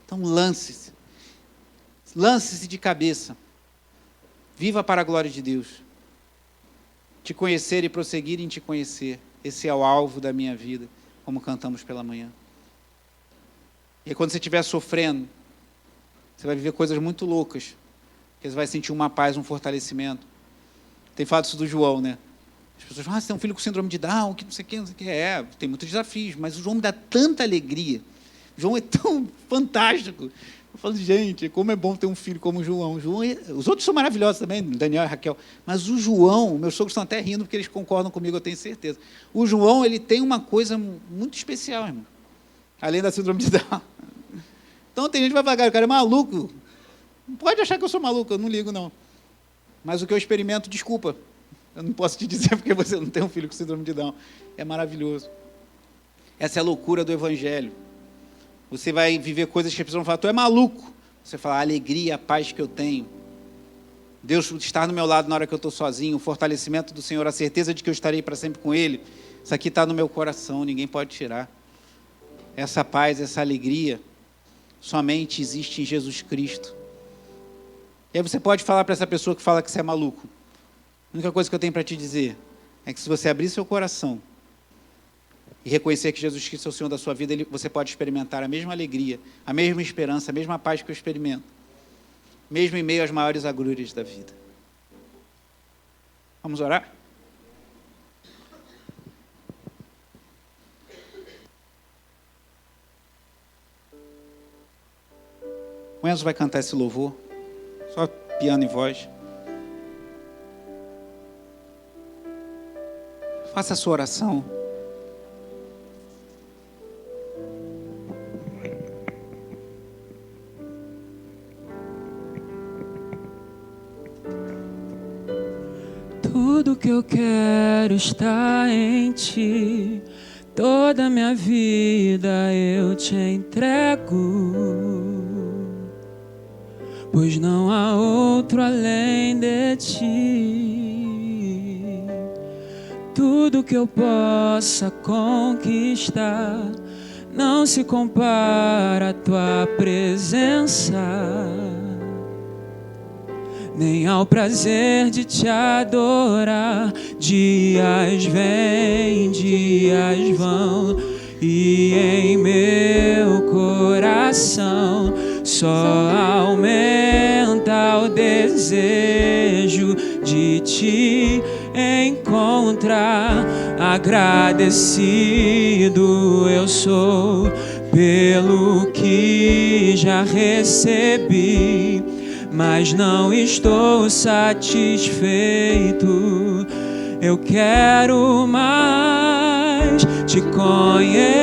Então lance-se de cabeça, viva para a glória de Deus. Te conhecer e prosseguir em te conhecer esse é o alvo da minha vida, como cantamos pela manhã. E aí, quando você estiver sofrendo, você vai viver coisas muito loucas, porque você vai sentir uma paz, um fortalecimento. Tem falado isso do João, né? As pessoas falam, você tem um filho com síndrome de Down, que não sei o que, não sei o que. Tem muitos desafios, mas o João me dá tanta alegria. O João é tão fantástico. Eu falo, gente, como é bom ter um filho como o João. Os outros são maravilhosos também, Daniel e Raquel. Mas o João, meus sogros estão até rindo, porque eles concordam comigo, eu tenho certeza. O João, ele tem uma coisa muito especial, irmão. Além da síndrome de Down. Então tem gente que vai falar, o cara é maluco. Não pode achar que eu sou maluco, eu não ligo, não. Mas o que eu experimento, desculpa. Eu não posso te dizer porque você não tem um filho com síndrome de Down. É maravilhoso. Essa é a loucura do Evangelho. Você vai viver coisas que as pessoas vão falar, tu é maluco. Você fala, a alegria, a paz que eu tenho. Deus estar no meu lado na hora que eu estou sozinho, o fortalecimento do Senhor, a certeza de que eu estarei para sempre com Ele. Isso aqui está no meu coração, ninguém pode tirar. Essa paz, essa alegria, somente existe em Jesus Cristo. E aí você pode falar para essa pessoa que fala que você é maluco. A única coisa que eu tenho para te dizer é que se você abrir seu coração e reconhecer que Jesus Cristo é o Senhor da sua vida, você pode experimentar a mesma alegria, a mesma esperança, a mesma paz que eu experimento, mesmo em meio às maiores agruras da vida. Vamos orar? O Enzo vai cantar esse louvor, só piano e voz. Faça a sua oração. Tudo que eu quero está em Ti, toda minha vida eu te entrego, pois não há outro além de Ti. Tudo que eu possa conquistar não se compara à Tua presença, nem ao prazer de Te adorar. Dias vêm, dias vão, e em meu coração só aumenta o desejo de Te encontrar. Agradecido eu sou pelo que já recebi, mas não estou satisfeito. Eu quero mais Te conhecer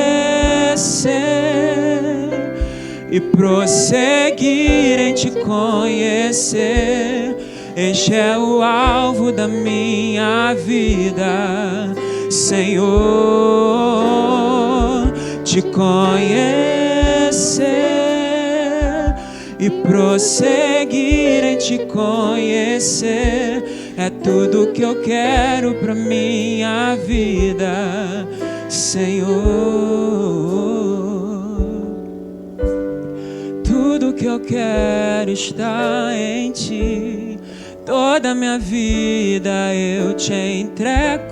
e prosseguir em Te conhecer. Este é o alvo da minha vida, Senhor. Te conhecer e prosseguir em Te conhecer é tudo que eu quero pra minha vida, Senhor. Tudo que eu quero está em Ti, toda minha vida eu Te entrego,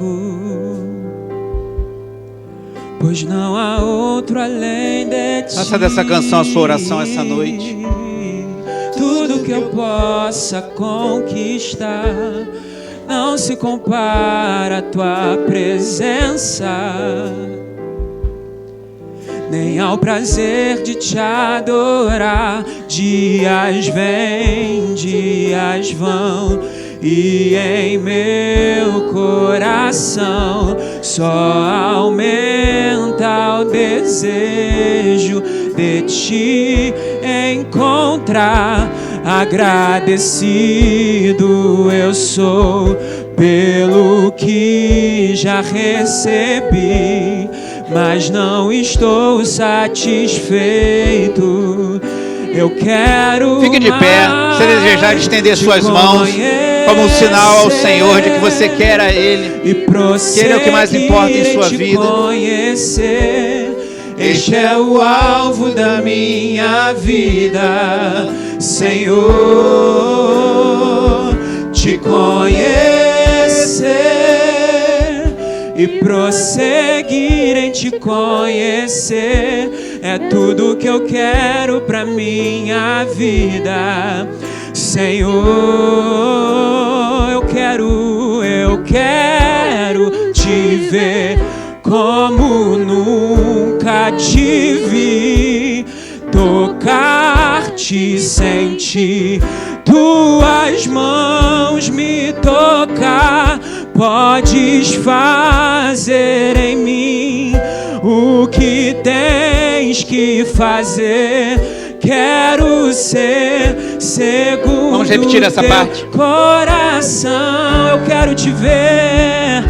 pois não há outro além de Ti. Faça dessa canção a sua oração essa noite. Tudo que eu possa conquistar não se compara à Tua presença, nem ao prazer de Te adorar. Dias vêm, dias vão, e em meu coração só aumenta o desejo de Te encontrar. Agradecido eu sou pelo que já recebi, mas não estou satisfeito. Eu quero. Fique de pé, se desejar estender suas mãos como um sinal ao Senhor de que você quer a Ele, que Ele é o que mais importa em sua vida. Este é o alvo da minha vida, Senhor. Te conhecer e prosseguir em te conhecer. É tudo que eu quero pra minha vida, Senhor. Eu quero te ver como nunca te vi, tocar-te, sentir tuas mãos me tocar. Podes fazer em mim o que tens que fazer. Quero ser segundo Vamos repetir essa teu parte. coração. Eu quero te ver.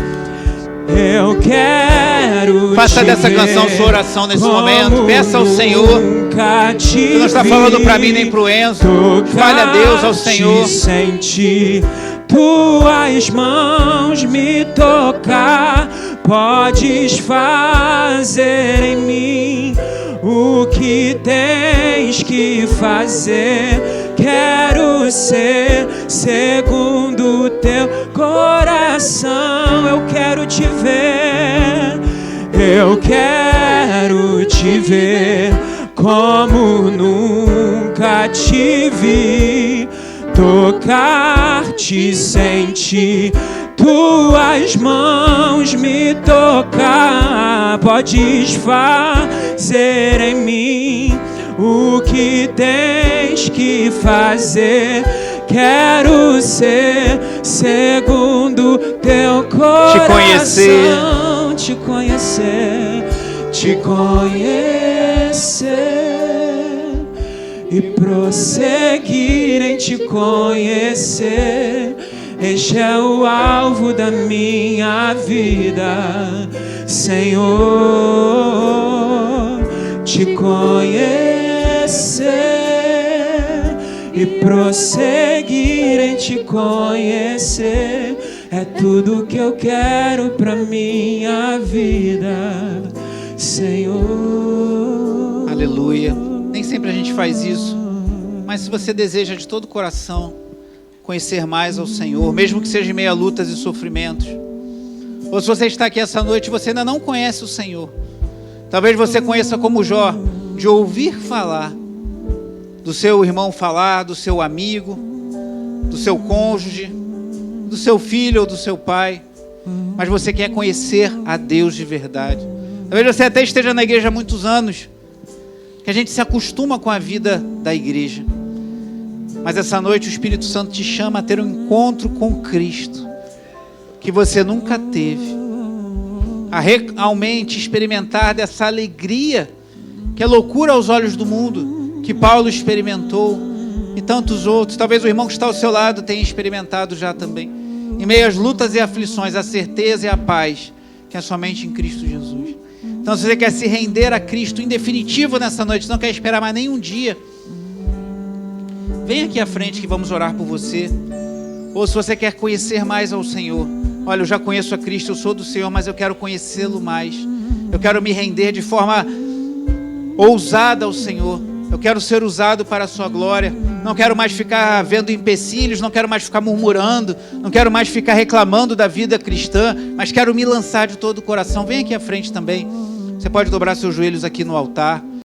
Eu quero Faça te dessa ver canção sua oração nesse como momento. Peça ao Senhor. nunca te Você não está falando para mim nem para o Enzo. Fale a Deus, ao Senhor. Sentir tuas mãos me tocar. Podes fazer em mim o que tens que fazer. Quero ser segundo teu coração. Eu quero te ver. Eu quero te ver como nunca te vi, tocar-te, sentir tuas mãos me tocar. Podes fazer em mim o que tens que fazer. Quero ser segundo teu coração. Te conhecer e prosseguir em te conhecer. Este é o alvo da minha vida, Senhor. Te conhecer e prosseguir em te conhecer. É tudo que eu quero pra minha vida, Senhor. Aleluia. Nem sempre a gente faz isso, mas se você deseja de todo o coração conhecer mais ao Senhor, mesmo que seja em meio a lutas e sofrimentos, ou se você está aqui essa noite e você ainda não conhece o Senhor, talvez você conheça como Jó, de ouvir falar, do seu irmão falar, do seu amigo, do seu cônjuge, do seu filho ou do seu pai, mas você quer conhecer a Deus de verdade. Talvez você até esteja na igreja há muitos anos, que a gente se acostuma com a vida da igreja, mas essa noite o Espírito Santo te chama a ter um encontro com Cristo, que você nunca teve, a realmente experimentar dessa alegria, que é loucura aos olhos do mundo, que Paulo experimentou, e tantos outros. Talvez o irmão que está ao seu lado tenha experimentado já também, em meio às lutas e aflições, a certeza e a paz, que é somente em Cristo Jesus. Então, se você quer se render a Cristo em definitivo nessa noite, não quer esperar mais nenhum dia, vem aqui à frente que vamos orar por você. Ou se você quer conhecer mais ao Senhor, olha, eu já conheço a Cristo, eu sou do Senhor, mas eu quero conhecê-lo mais. Eu quero me render de forma ousada ao Senhor. Eu quero ser usado para a sua glória. Não quero mais ficar vendo empecilhos, não quero mais ficar murmurando, não quero mais ficar reclamando da vida cristã, mas quero me lançar de todo o coração. Vem aqui à frente também. Você pode dobrar seus joelhos aqui no altar.